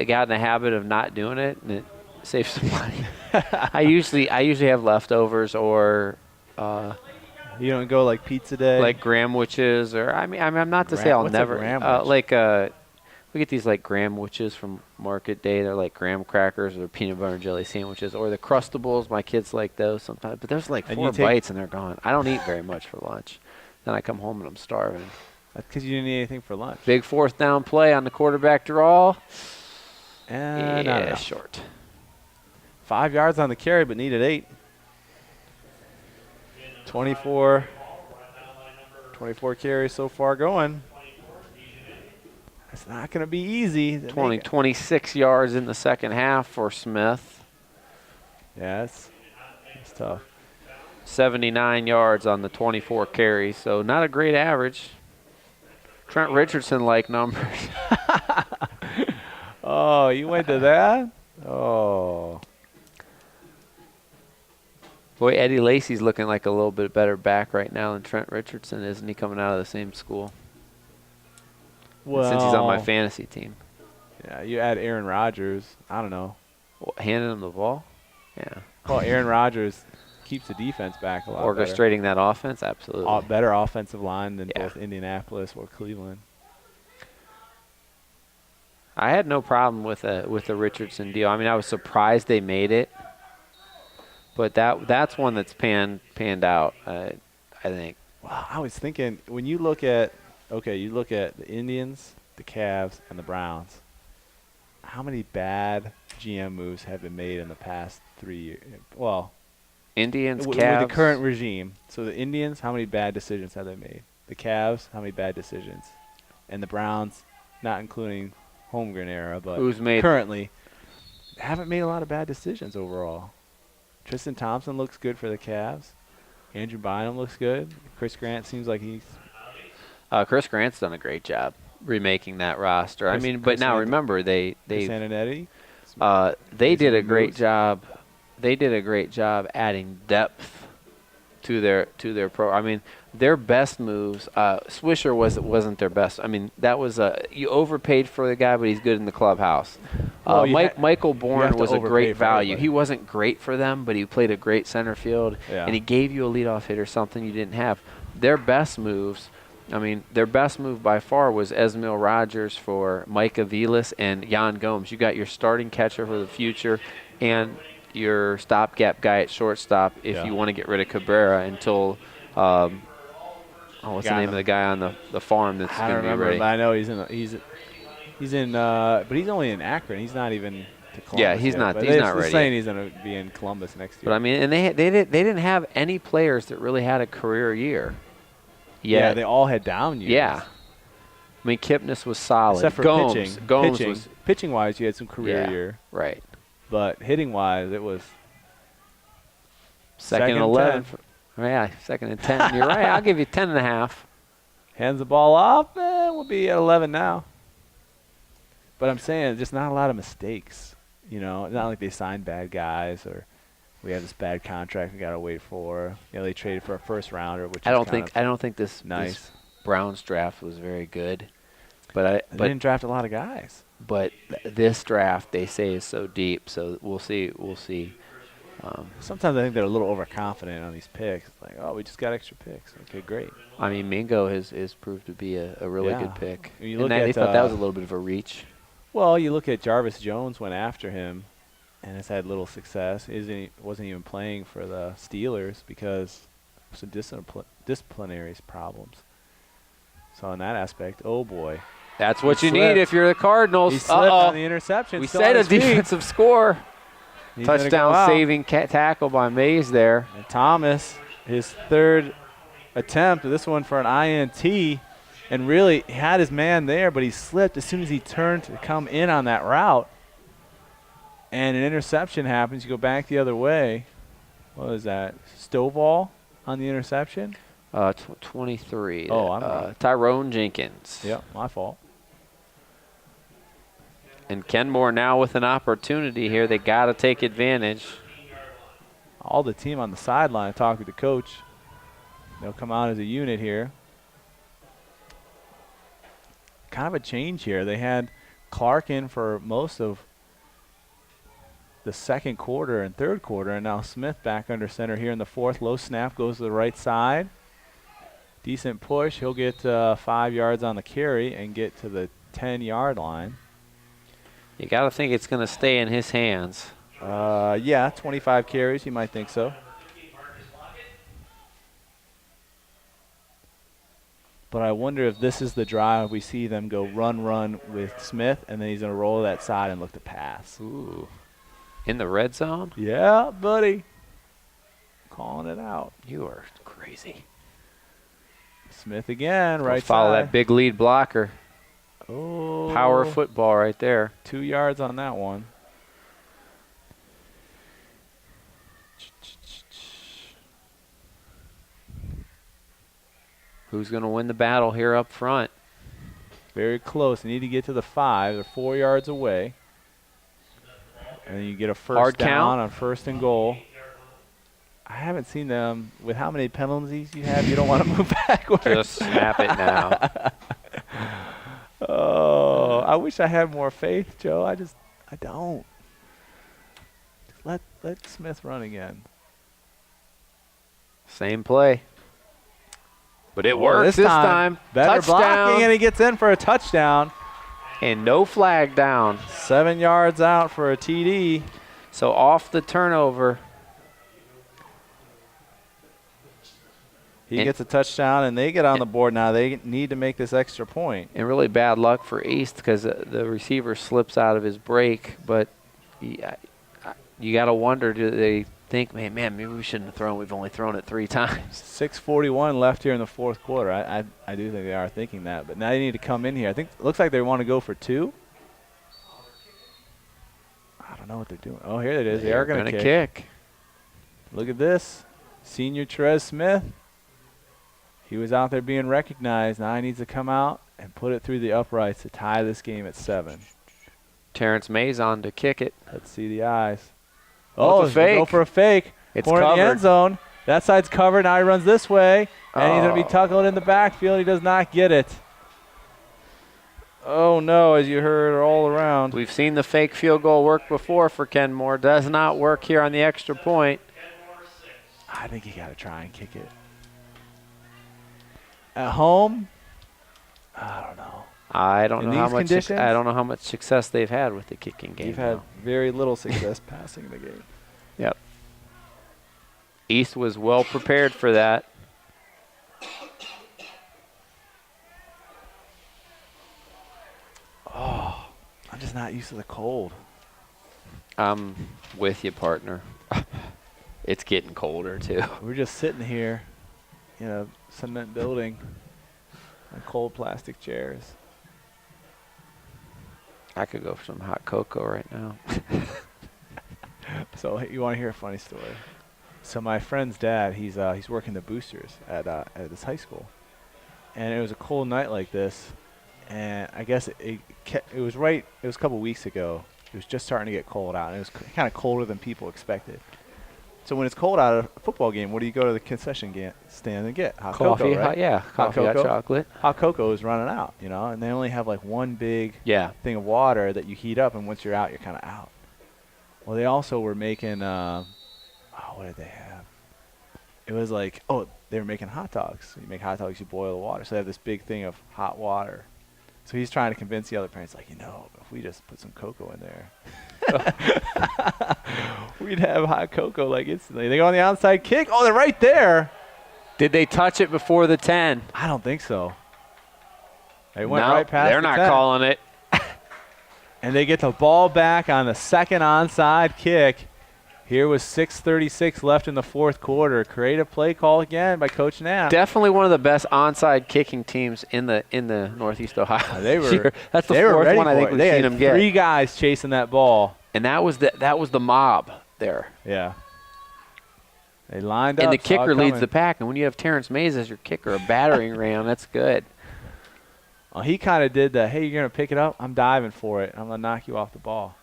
got in the habit of not doing it, and it saves some money. I usually have leftovers or You don't go like pizza day? like Graham-wiches, or I'm not to say I'll What's a never Graham-wich? we get these like Graham-wiches from Market Day. They're like graham crackers or peanut butter and jelly sandwiches, or the Crustables. My kids like those sometimes, but there's like And 4 you take- bites and they're gone. I don't eat very much for lunch. Then I come home and I'm starving. That's because you didn't eat anything for lunch. Big 4th down play on the quarterback draw. And Yeah, short. 5 yards on the carry, but needed 8. 24 carries so far going. It's not going to be easy. 26 yards in the second half for Smith. Yeah, it's tough. 79 yards on the 24 carries, so not a great average. Trent Richardson-like numbers. Oh, you went to that? Oh. Boy, Eddie Lacy's looking like a little bit better back right now than Trent Richardson, isn't he, coming out of the same school? Well, Since he's on my fantasy team. Yeah, you add Aaron Rodgers. I don't know. Handing him the ball? Yeah. Well, Aaron Rodgers keeps the defense back a lot Orchestrating that offense? Absolutely. better offensive line than Yeah. both Indianapolis or Cleveland. I had no problem with the Richardson deal. I mean, I was surprised they made it, but that's one that's panned out. I think. Wow, I was thinking when you look at the Indians, the Cavs, and the Browns. How many bad GM moves have been made in the past 3 years? Well, Indians, with Cavs. the current regime. So the Indians, how many bad decisions have they made? The Cavs, how many bad decisions? And the Browns, not including Holmgren era, but Who's made currently, haven't made a lot of bad decisions overall. Tristan Thompson looks good for the Cavs. Andrew Bynum looks good. Chris Grant seems like he's Chris Grant's done a great job remaking that roster. But Chris now Ant- remember they Santinetti. did a great moves. job. They did a great job adding depth to their pro. I mean, their best moves. Swisher wasn't their best. I mean, that was you overpaid for the guy, but he's good in the clubhouse. Well, Michael you Bourne have to was a overpay great for value. everybody. He wasn't great for them, but he played a great center field, Yeah. and he gave you a leadoff hit or something you didn't have. Their best moves. Their best move by far was Esmil Rogers for Micah Vilas and Jan Gomes. You got your starting catcher for the future and your stopgap guy at shortstop if you want to get rid of Cabrera until what's the name of the guy on the farm that's I going don't to be remember, ready? but I know but he's only in Akron. He's not even to Columbus. Yeah, he's yet. not- But he's they're not ready saying yet. he's going to be in Columbus next year. But and they didn't have any players that really had a career year. Yeah, they all had down years. Yeah. Kipnis was solid. Except for Gomes pitching. was Pitching-wise, you had some career year. right. But hitting-wise, it was Second and 11. Yeah, second and 10. You're right. I'll give you 10.5. hands the ball off, we'll be at 11 now. But I'm saying just not a lot of mistakes. Not like they signed bad guys or we have this bad contract we got to wait for. They traded for a first rounder, which I don't think this nice. this Browns draft was very good. But They didn't draft a lot of guys. this draft they say is so deep. So we'll see. We'll see. Sometimes I think they're a little overconfident on these picks. Like, oh, we just got extra picks. Okay, great. I mean, Mingo has proved to be a really Yeah. good pick. You And look they at, thought that was a little bit of a reach. Well, you look at Jarvis Jones went after him and has had little success. Wasn't even playing for the Steelers because of some disciplinary problems. So in that aspect, oh boy. That's what He you slipped. need if you're the Cardinals. He slipped on the interception. We still said on a his feet. defensive score. He's gonna go Touchdown out. saving tackle by Mays there. And Thomas, his third attempt, this one for an INT, and really had his man there, but he slipped as soon as he turned to come in on that route. And an interception happens. You go back the other way. What was that? Stovall on the interception? 23. Oh, I'm wrong. Tyrone Jenkins. Yep, my fault. And Kenmore now with an opportunity here. They got to take advantage. All the team on the sideline talking with the coach. They'll come out as a unit here. Kind of a change here. They had Clark in for most of the second quarter and third quarter, and now Smith back under center here in the fourth. Low snap goes to the right side. Decent push. He'll get 5 yards on the carry and get to the 10-yard line. You got to think it's going to stay in his hands. Yeah, 25 carries. You might think so. But I wonder if this is the drive we see them go run with Smith, and then he's going to roll that side and look to pass. Ooh. In the red zone? Yeah, buddy. Calling it out. You are crazy. Smith again, right Follow side. that big lead blocker. Oh, Power football right there. 2 yards on that one. Who's going to win the battle here up front? Very close. They need to get to the 5. They're 4 yards away. And then you get a first Hard down count. on 1st and goal. I haven't seen them. With how many penalties you have, you don't want to move backwards. Just snap it now. Oh, I wish I had more faith, Joe. I don't. Just let Smith run again. Same play. But it Oh, works this time. Better blocking, Touchdown. and he gets in for a touchdown. And no flag down. 7 yards out for a TD. So off the turnover. He And- gets a touchdown, and they get on the board now. They need to make this extra point. And really bad luck for East because the receiver slips out of his break. But you got to wonder, do they think, man, maybe we shouldn't have thrown. We've only thrown it 3 times. 6:41 left here in the fourth quarter. I do think they are thinking that. But now they need to come in here. I think it looks like they want to go for 2. I don't know what they're doing. Oh, here it is. They are going to kick. Look at this. Senior Trez Smith. He was out there being recognized. Now he needs to come out and put it through the uprights to tie this game at 7. Terrence Mays on to kick it. Let's see the eyes. Oh, it's a he's gonna go fake. for a fake. It's Corner in the covered. end zone. That side's covered. Now he runs this way, and he's going to be Oh. tackled in the backfield. He does not get it. Oh, no, as you heard all around. We've seen the fake field goal work before for Kenmore. Does not work here on the extra point. I think you got to try and kick it. At home, I don't know. I don't In know how these much. conditions? I don't know how much success they've had with the kicking game. You've had now. very little success passing the game. Yep. East was well prepared for that. Oh, I'm just not used to the cold. I'm with you, partner. It's getting colder too. We're just sitting here in a cement building on cold plastic chairs. I could go for some hot cocoa right now. So you want to hear a funny story? So my friend's dad, he's working the boosters at this high school, and it was a cold night like this, and I guess it was a couple weeks ago. It was just starting to get cold out, and it was kind of colder than people expected. So when it's cold out of a football game, what do you go to the concession stand and get? Hot Coffee, cocoa, right? coffee, hot cocoa. chocolate. Hot cocoa is running out, you know, and they only have like one big Yeah. thing of water that you heat up, and once you're out, you're kind of out. Well, they also were making, what did they have? It was like, they were making hot dogs. So you make hot dogs, you boil the water. So they have this big thing of hot water. So he's trying to convince the other parents, like, if we just put some cocoa in there, we'd have hot cocoa like instantly. They go on the onside kick. Oh, they're right there. Did they touch it before the 10? I don't think so. They went No, right past they're the not 10. calling it. And they get the ball back on the second onside kick. Here was 6:36 left in the fourth quarter. Creative play call again by Coach Knapp. Definitely one of the best onside kicking teams in the Northeast Ohio. They were. That's the they were fourth ready one I for think it. we've They seen had them get. 3 guys chasing that ball. And that was the mob there. Yeah. They lined up. And the saw it kicker leads coming. the pack. And when you have Terrence Mays as your kicker, a battering ram, that's good. Well, he kind of did the, hey, you're going to pick it up? I'm diving for it. I'm going to knock you off the ball.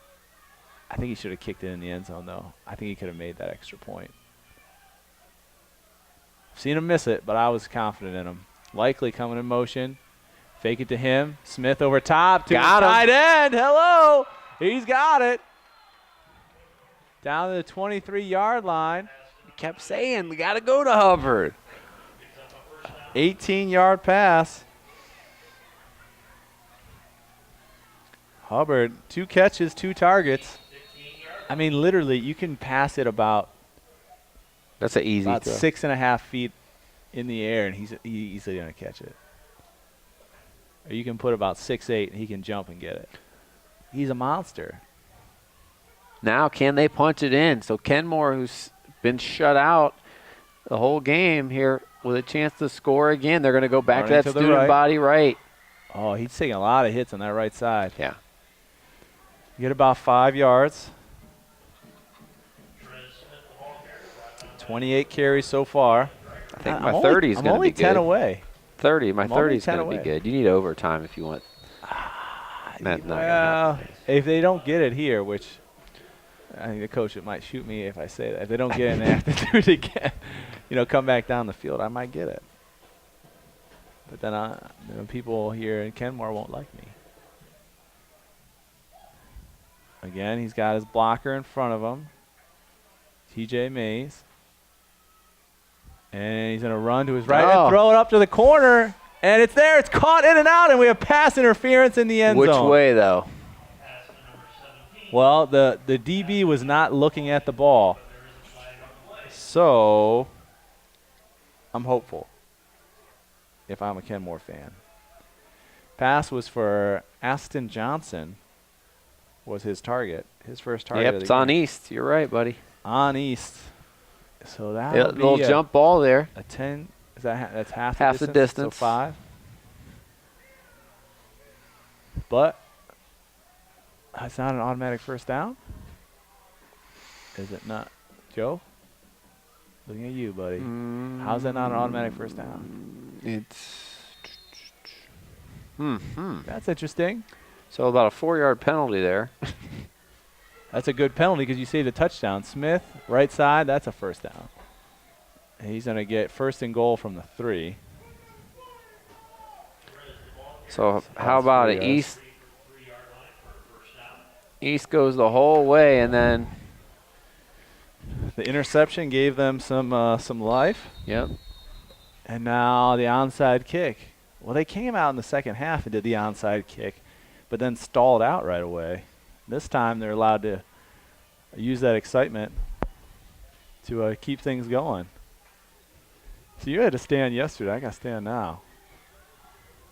I think he should have kicked it in the end zone, though. I think he could have made that extra point. Seen him miss it, but I was confident in him. Likely coming in motion. Fake it to him. Smith over top to the tight end. Hello. He's got it. Down to the 23-yard line. You kept saying, we got to go to Hubbard. 18-yard pass. Hubbard, 2 catches, 2 targets. I mean, literally, you can pass it about That's an easy about throw. 6.5 feet in the air, and he's easily going to catch it. Or you can put about 6'8", and he can jump and get it. He's a monster. Now, can they punch it in? So Kenmore, who's been shut out the whole game here, with a chance to score again. They're going to go back Running to that to the student right. body right. Oh, he's taking a lot of hits on that right side. Yeah. You get about 5 yards. 28 carries so far. I think I'm my only- 30 is I'm going to only be 10 good. away. 30. My I'm only 30 is 10 going to be away. good. You need overtime if you want. Not gonna happen. If they don't get it here, which I think the coach might shoot me if I say that. If they don't get it and they have to do it again, come back down the field, I might get it. But then people here in Kenmore won't like me. Again, he's got his blocker in front of him, TJ Mays. And he's going to run to his right and throw it up to the corner. And it's there. It's caught in and out, and we have pass interference in the end Which zone. way, though? Well, the DB was not looking at the ball. So I'm hopeful if I'm a Kenmore fan. Pass was for Aston Johnson was his target, his first target. Yep, of the it's on game. East. You're right, buddy. On East. So that Little jump ball there. a 10. Is that that's half the the distance. So 5. But it's not an automatic first down. Is it not, Joe? Looking at you, buddy. How's that not an automatic first down? It's That's interesting. so about a 4-yard penalty there. That's a good penalty because you saved a touchdown. Smith, right side, that's a first down. And he's going to get first and goal from the 3. So how that's about 3 it? yards. East goes the whole way, and then The interception gave them some life. yep. And now the onside kick. Well, they came out in the second half and did the onside kick, but then stalled out right away. This time they're allowed to use that excitement to keep things going. So you had to stand yesterday. I got to stand now.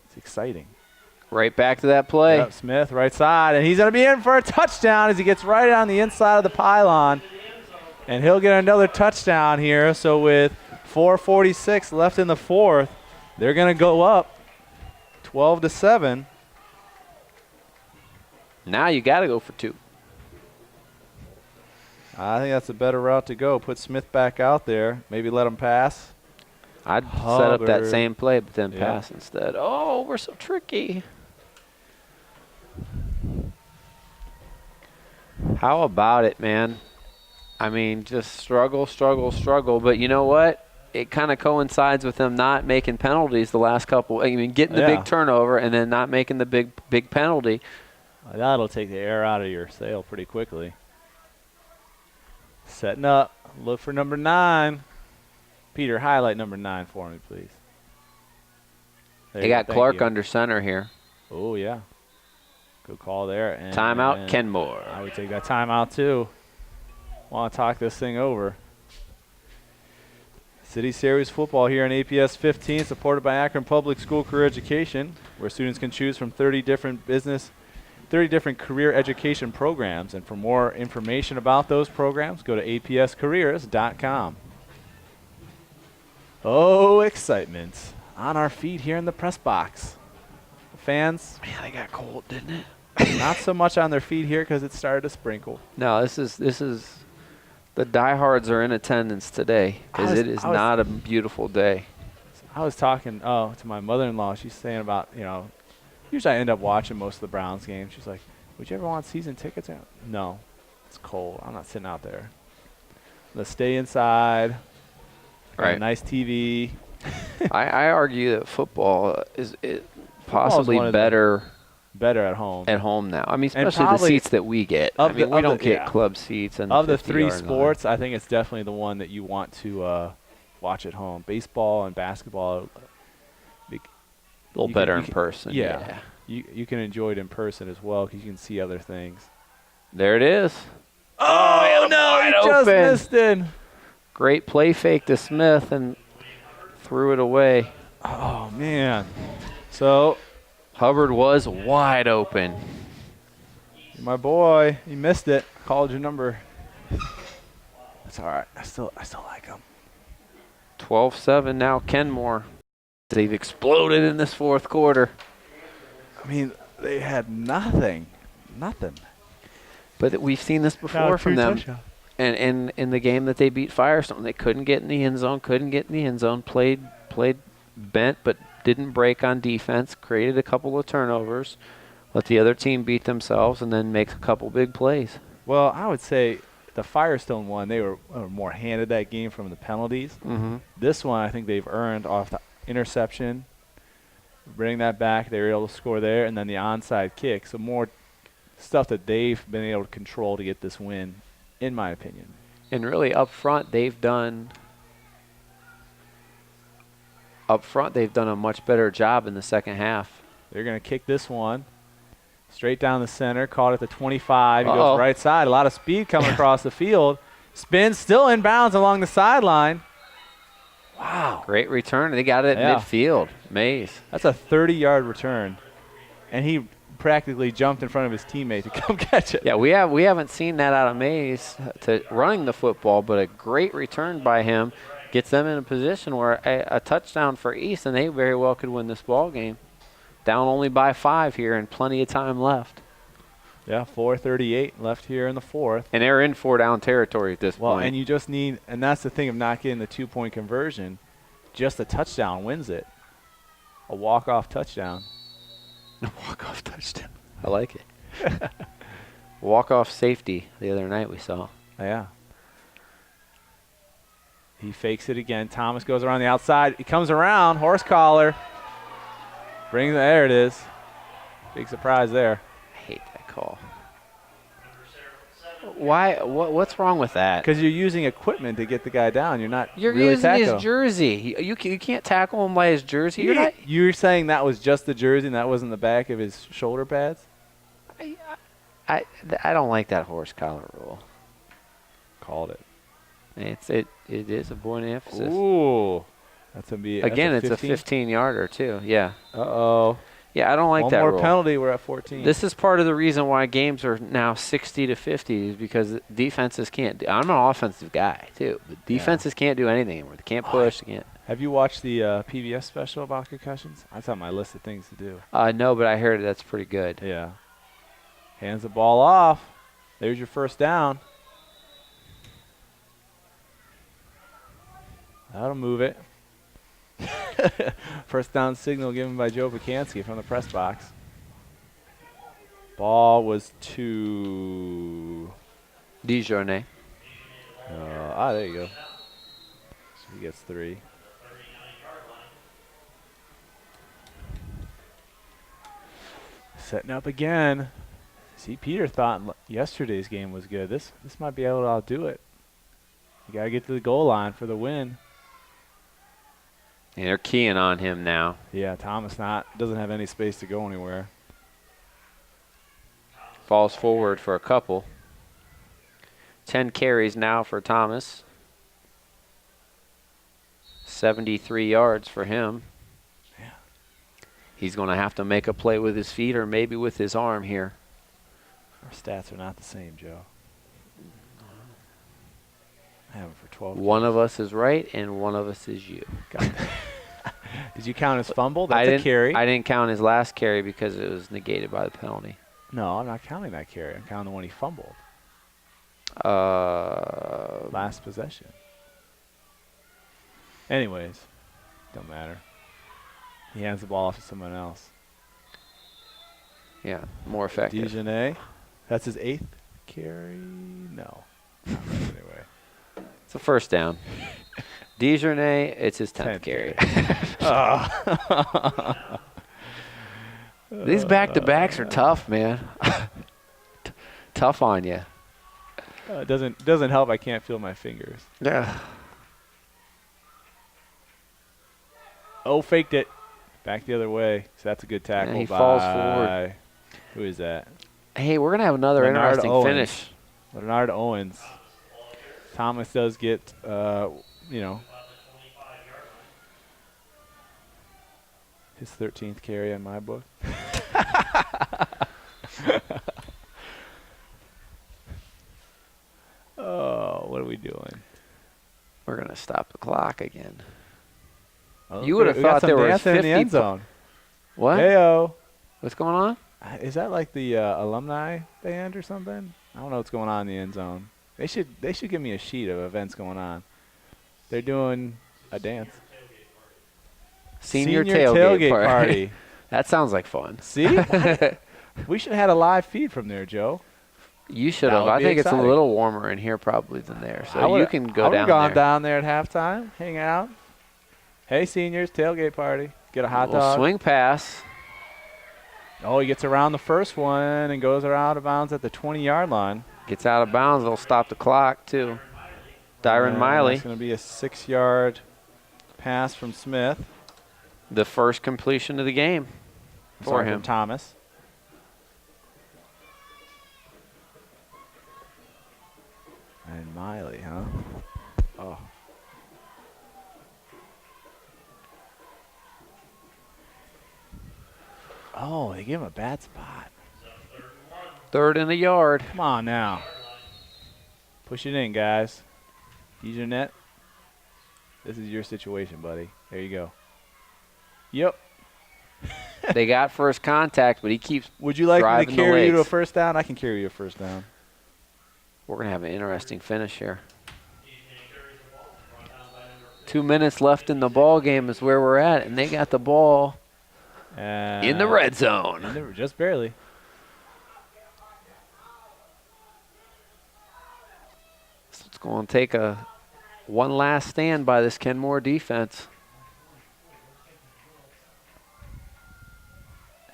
It's exciting. Right back to that play. Yep, Smith, right side, and he's going to be in for a touchdown as he gets right on the inside of the pylon. And he'll get another touchdown here. So with 4:46 left in the fourth, they're going to go up 12-7. Now you got to go for 2. I think that's a better route to go. Put Smith back out there. Maybe let him pass. I'd set up that Hubbard. same play, but then Yeah. pass instead. Oh, we're so tricky. How about it, man? I mean, just struggle. But you know what? It kind of coincides with them not making penalties the last couple. I mean, getting the big turnover and then not making the big penalty. That'll take the air out of your sail pretty quickly. Setting up. Look for number 9. Peter, highlight number 9 for me, please. They got Clark under center here. Oh, yeah. Good call there. And Timeout, Kenmore. I would take that timeout, too. Want to talk this thing over. City Series football here in APS 15, supported by Akron Public School Career Education, where students can choose from 30 different career education programs. And for more information about those programs, go to apscareers.com. Oh, excitement on our feet here in the press box. Fans, Man, they got cold, didn't it? not so much on their feet here because it started to sprinkle. No, this is the diehards are in attendance today because it is not a beautiful day. I was talking to my mother-in-law. She's saying about, usually I end up watching most of the Browns games. She's like, would you ever want season tickets? No, it's cold. I'm not sitting out there. Let's stay inside. Got a nice TV. I argue that football is possibly better at home. At home now. I mean, especially the seats that we get. I mean, we don't get club seats. And of the 3 sports, I think it's definitely the one that you want to watch at home. Baseball and basketball. A little better in person. Yeah. You can enjoy it in person as well because you can see other things. There it is. Oh, no, he just missed it. Great play fake to Smith and threw it away. Oh, man. So Hubbard was wide open. My boy, he missed it. Called your number. That's all right. I still like him. 12-7 now, Kenmore. They've exploded in this fourth quarter. I mean, they had nothing. But we've seen this before from them. And in the game that they beat Firestone, they couldn't get in the end zone, played bent, but didn't break on defense, created a couple of turnovers, let the other team beat themselves, and then make a couple big plays. Well, I would say the Firestone one, they were more handed that game from the penalties. Mm-hmm. This one, I think they've earned off the interception, bring that back, they were able to score there, and then the onside kick. So more stuff that they've been able to control to get this win, in my opinion. And really, up front, they've done a much better job in the second half. They're going to kick this one straight down the center, caught at the 25. He goes right side. A lot of speed coming across the field. Spins, still in bounds along the sideline. Wow. Great return. They got it at midfield. Mays. That's a 30-yard return. And he practically jumped in front of his teammate to come catch it. Yeah, we haven't seen that out of Mays to running the football, but a great return by him gets them in a position where a touchdown for East, and they very well could win this ball game. Down only by 5 here and plenty of time left. Yeah, 4:38 left here in the fourth. And they're in 4-down territory at this point. point. And you just need, and that's the thing of not getting the 2-point conversion, just a touchdown wins it. A walk-off touchdown. A walk-off touchdown. I like it. Walk-off safety the other night we saw. Yeah. He fakes it again. Thomas goes around the outside. He comes around. Horse collar. There it is. Big surprise there. I hate that call. Why? What's wrong with that? Because you're using equipment to get the guy down. You're really using tackling his jersey. You can't tackle him by his jersey. You're saying that was just the jersey and that wasn't the back of his shoulder pads? I don't like that horse collar rule. Called it. It is a point of emphasis. Ooh. It's a 15-yarder too. Yeah. Uh-oh. Yeah, I don't like that rule. rule. One more penalty, we're at 14. This is part of the reason why games are now 60-50 is because defenses can't do. I'm an offensive guy too, but defenses can't do anything anymore. They can't push. They can't. Have you watched the PBS special about concussions? That's on my list of things to do. No, but I heard that's pretty good. Yeah. Hands the ball off. There's your first down. That'll move it. First down signal given by Joe Bukansky from the press box. Ball was to Dijourne. There you go. So he gets 3. Setting up again. See, Peter thought yesterday's game was good. This might be able to outdo it. You got to get to the goal line for the win. And they're keying on him now. Yeah, Thomas doesn't have any space to go anywhere. Falls forward for a couple. 10 carries now for Thomas. 73 yards for him. Yeah. He's going to have to make a play with his feet or maybe with his arm here. Our stats are not the same, Joe. I have him for 12. One of us is right and one of us is you. Did you count his fumble? That's a carry. I didn't count his last carry because it was negated by the penalty. No, I'm not counting that carry. I'm counting the one he fumbled. Last possession. Anyways, don't matter. He hands the ball off to someone else. Yeah, more effective. Dijonais. That's his 8th carry? No. Not right anyway. It's a first down. Dijonais, it's his 10th carry. These back-to-backs are tough, man. Tough on you. It doesn't help. I can't feel my fingers. Yeah. Oh, faked it. Back the other way. So that's a good tackle. And he falls forward. Who is that? Hey, we're going to have another Leonard interesting Owens. finish. Leonard Owens. Thomas does get, his 13th carry on my book. Oh, what are we doing? We're going to stop the clock again. Oh, You would have we got thought some there was dancing in 50 the end zone. What? Heyo. What's going on? Is that like the alumni band or something? I don't know what's going on in the end zone. They should give me a sheet of events going on. They're doing a dance. Senior tailgate party. That sounds like fun. See? We should have had a live feed from there, Joe. You should That have. would I be think exciting. it's a little warmer in here probably than there. So you can go I down gone there. down there at halftime, hang out. Hey, seniors, tailgate party. Get a hot Little dog. swing pass. Oh, he gets around the first one and goes around of bounds at the 20-yard line. Gets out of bounds. They'll stop the clock, too. Dyron Miley. It's going to be a 6-yard pass from Smith. The first completion of the game for him. From Thomas. And Miley, huh? Oh. Oh, they give him a bad spot. Third in the yard. Come on now. Push it in, guys. Use your net. This is your situation, buddy. There you go. Yep. They got first contact, but he keeps Would you like me driving to the carry you to a legs. first down? I can carry you a first down. We're going to have an interesting finish here. 2 minutes left in the ball game is where we're at, and they got the ball in the red zone. Just barely. So it's going to take one last stand by this Kenmore defense.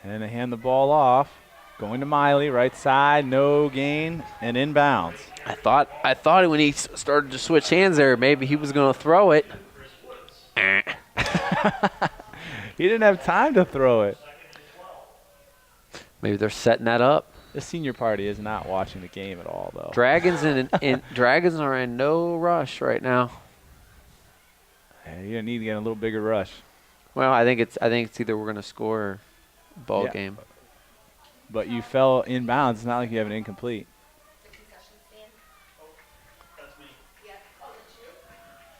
And they hand the ball off. Going to Miley, right side, no gain, and inbounds. I thought when he started to switch hands there, maybe he was going to throw it. He didn't have time to throw it. Maybe they're setting that up. The senior party is not watching the game at all, though. Dragons Dragons are in no rush right now. Yeah, you're gonna need to get a little bigger rush. Well, I think it's either we're going to score or ball game. But you fell inbounds. It's not like you have an incomplete.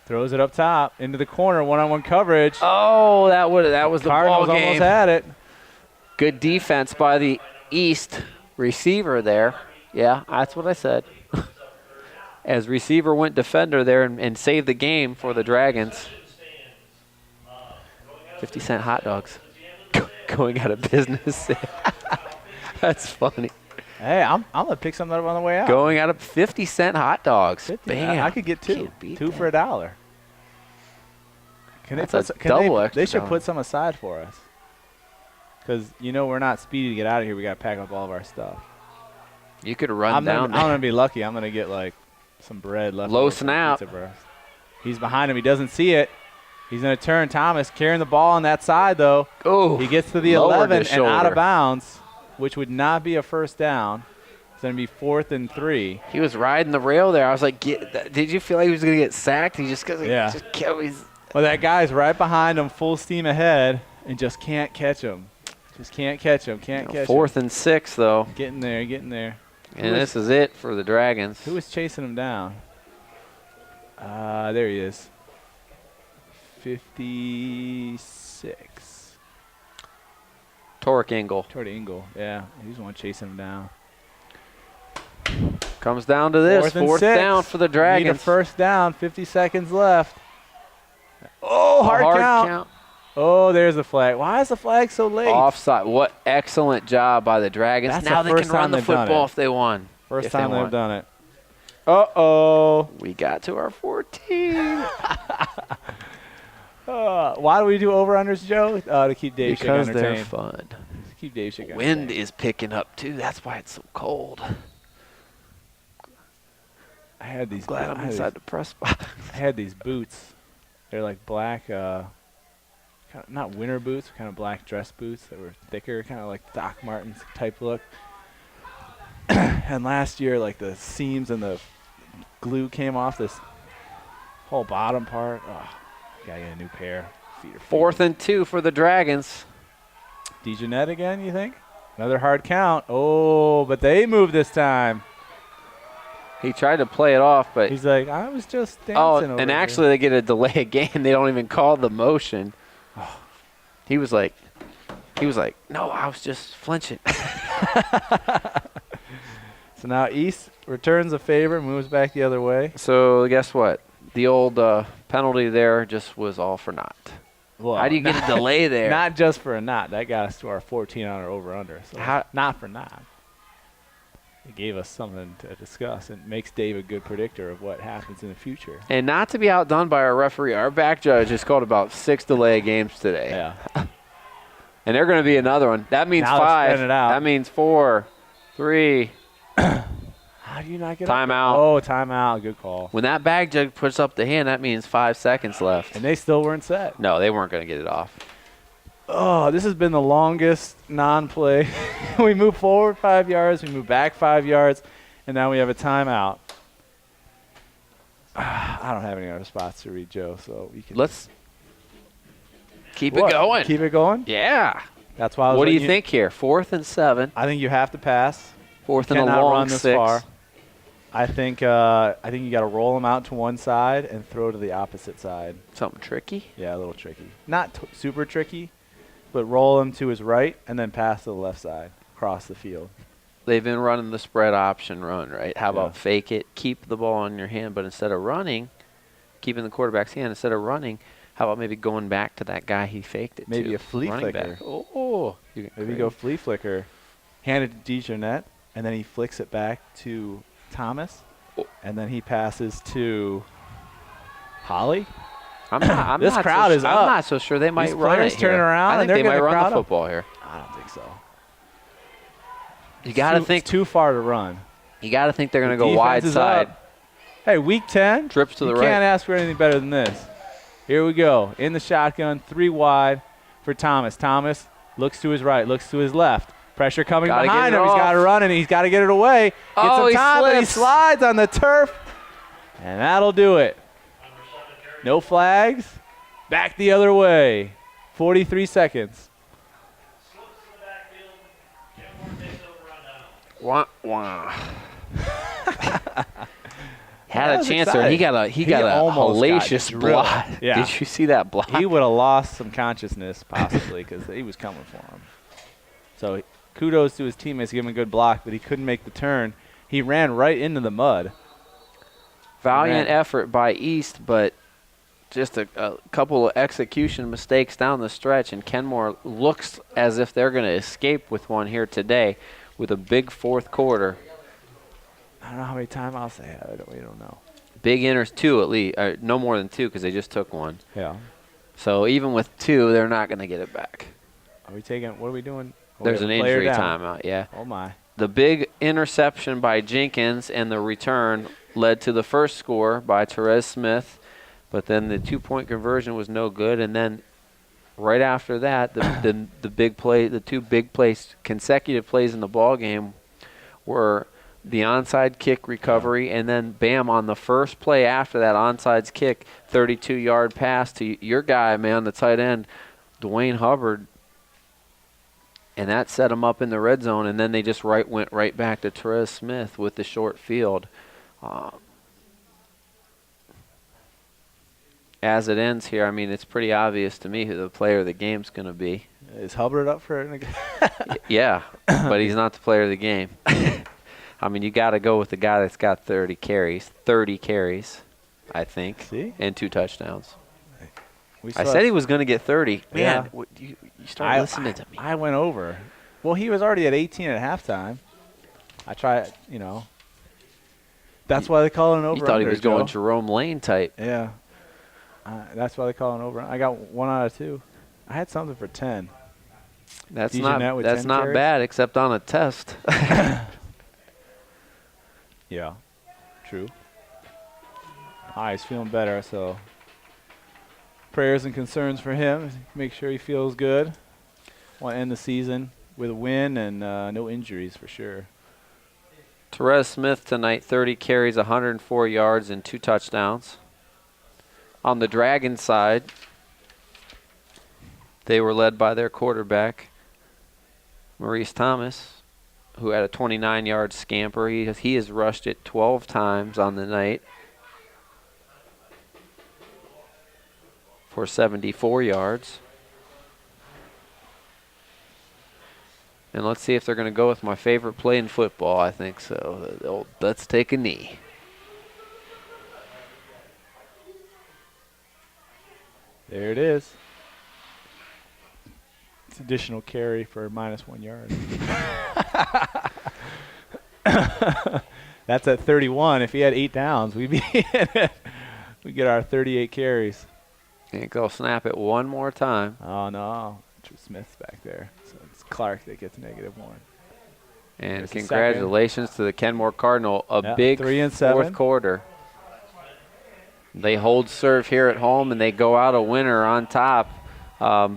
Throws it up top into the corner, one-on-one coverage. Oh, that was the Cardinals ball game. almost had it. Good defense by the East receiver there. Yeah, that's what I said. As receiver went defender there and saved the game for the Dragons. 50-cent hot dogs going out of business. That's funny. Hey, I'm gonna pick something up on the way out. Going out of 50-cent hot dogs. 50. Bam. I could get two. Can't beat Two that. for $1. Can That's they a put some, double they extra should dollar. put some aside for us. Because, we're not speedy to get out of here. We got to pack up all of our stuff. You could run I'm down going to be lucky. I'm going to get, like, some bread left. Low over from snap. Pizza Bros. He's behind him. He doesn't see it. He's going to turn. Thomas carrying the ball on that side, though. Oh, He gets to the lowered 11 his and out shoulder. of bounds, which would not be a first down. It's going to be 4th and 3. He was riding the rail there. I was like, did you feel like he was going to get sacked? He just kept Well, that guy's right behind him, full steam ahead, and just can't catch him. Just can't catch him. Can't catch him. 4th and 6, though. Getting there, getting there. And this is it for the Dragons. Who was chasing him down? There he is. 56. Torque Engel. Toward Engel. Yeah, he's the one chasing him down. Comes down to this. 4th and 4th 6. down for the Need a Dragons. first down. 50 seconds left. Oh, hard count. Oh, there's the flag. Why is the flag so late? Offside. What excellent job by the Dragons. That's now the they first can run time the they've done football it. if they won. First if they time they've won. done it. Uh-oh. We got to our 14. Why do we do over-unders, Joe? To keep Dave Schick Because they're entertained. fun. To keep Dave Schick Wind entertained. is picking up, too. That's why it's so cold. I had these. Glad I'm I had inside the press box. I had these boots. They're like black, kind of, not winter boots, kind of black dress boots that were thicker, kind of like Doc Martens type look. And last year, like the seams and the glue came off this whole bottom part. Oh, gotta get a new pair. Feet are 4th and 2 for the Dragons. DeJohnette again, you think? Another hard count. Oh, but they moved this time. He tried to play it off, but He's like, I was just dancing over and here." actually they get a delay again. They don't even call the motion. He was like, no, I was just flinching. So now East returns a favor, moves back the other way. So guess what? The old penalty there just was all for naught. Well, How do you get a delay there? Not just for a knot. That got us to our 14 on our over-under. So How- not for knot. It gave us something to discuss and makes Dave a good predictor of what happens in the future. And not to be outdone by our referee, our back judge has called about 6 delay games today. Yeah. And they're going to be another one. That means Now they're 5. spreading it out. That means 4, 3. How do you not get up there? Timeout. Oh, timeout. Good call. When that back judge puts up the hand, that means 5 seconds left. And they still weren't set. No, they weren't going to get it off. Oh, this has been the longest non-play. We move forward 5 yards, we move back 5 yards, and now we have a timeout. I don't have any other spots to read, Joe, so we can. Let's keep What? it going. Keep it going? Yeah. That's why I was What do you letting think here? 4th and 7. I think you have to pass. 4th and a Cannot long run this 6. far. I think you got to roll them out to one side and throw to the opposite side. Something tricky. Yeah, a little tricky. Not super tricky, but roll him to his right and then pass to the left side across the field. They've been running the spread option run, right? How about Yeah. fake it, keep the ball in your hand, but instead of running, keeping the quarterback's hand, instead of running, how about maybe going back to that guy he faked it to? Maybe a flea Running flicker. back. Oh. Maybe go flea flicker, hand it to DeJohnette, and then he flicks it back to Thomas, Oh. and then he passes to Holly. I'm This not crowd so is I'm up. not so sure they might These run players it here. turning around I and think they're they might getting the run crowd the up. football here. I don't think so. You got to It's think. too far to run. You got to think they're going to The go wide defense is side. up. Hey, week 10. Trips to the you right. can't ask for anything better than this. Here we go. In the shotgun, 3 wide for Thomas. Thomas looks to his right, looks to his left. Pressure coming Gotta get behind it him. He's off. got to run and he's got to get it away. Gets Oh, some he time, but he slips. slides on the turf. And that'll do it. No flags. Back the other way. 43 seconds. Slips to the backfield. Kenmore takes over on down. Wah, wah. Had a was chance there. He exciting. got a almost got hellacious drilled. block. Yeah. Did you see that block? He would have lost some consciousness possibly because he was coming for him. So kudos to his teammates to give him a good block, but he couldn't make the turn. He ran right into the mud. Valiant Man. effort by East, but just a couple of execution mistakes down the stretch, and Kenmore looks as if they're going to escape with one here today. with a big fourth quarter. I don't know how many timeouts they had. We don't know. Big inners, 2 at least. No more than 2 because they just took 1. Yeah. So even with 2, they're not going to get it back. Are we taking? What are we doing? Oh, There's we an have a player injury down. timeout, yeah. Oh, my. The big interception by Jenkins and the return led to the first score by Therese Smith, but then the 2-point conversion was no good. And then right after that, the big play, the 2 big plays, consecutive plays in the ball game were the onside kick recovery, and then bam, on the first play after that onside kick, 32-yard pass to your guy, man, the tight end, Dwayne Hubbard. And that set them up in the red zone, and then they just went right back to Therese Smith with the short field. As it ends here, I mean, it's pretty obvious to me who the player of the game's going to be. Is Hubbard up for it? Yeah, but he's not the player of the game. I mean, you got to go with the guy that's got 30 carries, I think, See? and 2 touchdowns. We I said he was going to get 30. Yeah. Man, you started listening to me. I went over. Well, he was already at 18 at halftime. I tried, That's why they call it an over. You thought he was going Jerome Lane type. Yeah. That's why they call it an over. I got 1 out of 2. I had something for 10. That's Dejanette with 10 not carries? bad, except on a test. Yeah, true. He's feeling better, so prayers and concerns for him. Make sure he feels good. Want to end the season with a win and no injuries for sure. Therese Smith tonight, 30 carries, 104 yards, and 2 touchdowns. On the Dragons side, they were led by their quarterback, Maurice Thomas, who had a 29-yard scamper. He has rushed it 12 times on the night for 74 yards. And let's see if they're going to go with my favorite play in football. I think so. The old, let's take a knee. There it is. It's additional carry for -1 yard. That's at 31. If he had 8 downs, we'd be we get our 38 carries. And go snap it one more time. Oh no, Smith's back there. So it's Clark that gets -1. And There's the congratulations to the Kenmore Cardinal. A big 3 and 7. fourth quarter. They hold serve here at home, and they go out a winner on top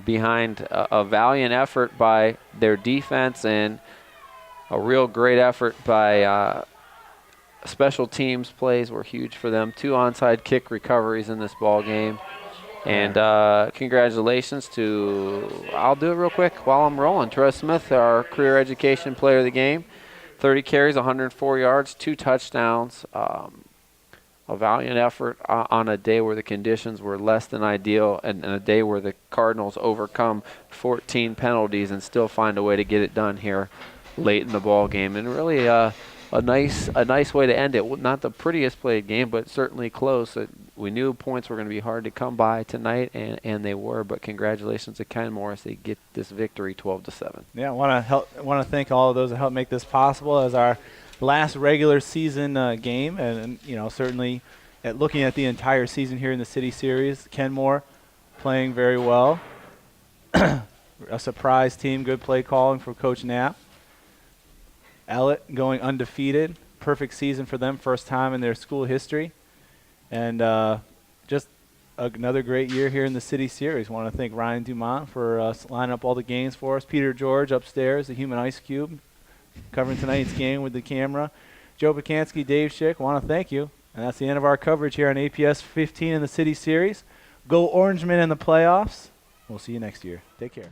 behind a valiant effort by their defense and a real great effort by special teams. Plays were huge for them. 2 onside kick recoveries in this ball game. And congratulations to, I'll do it real quick while I'm rolling, Therese Smith, our career education player of the game. 30 carries, 104 yards, 2 touchdowns. A valiant effort on a day where the conditions were less than ideal, and a day where the Cardinals overcome 14 penalties and still find a way to get it done here late in the ball game. And really a nice way to end it. Not the prettiest played game, but certainly close. We knew points were going to be hard to come by tonight, and they were. But congratulations to Kenmore as they get this victory, 12-7. Yeah, I want to thank all of those that helped make this possible as our last regular season game, and certainly looking at the entire season here in the City Series, Kenmore playing very well. A surprise team, good play calling for Coach Knapp. Ellet going undefeated, perfect season for them, first time in their school history, and just another great year here in the City Series. Want to thank Ryan Dumont for lining up all the games for us. Peter George upstairs, the human ice cube, covering tonight's game with the camera. Joe Pacansky, Dave Schick, want to thank you. And that's the end of our coverage here on APS 15 in the City Series. Go Orangemen in the playoffs. We'll see you next year. Take care.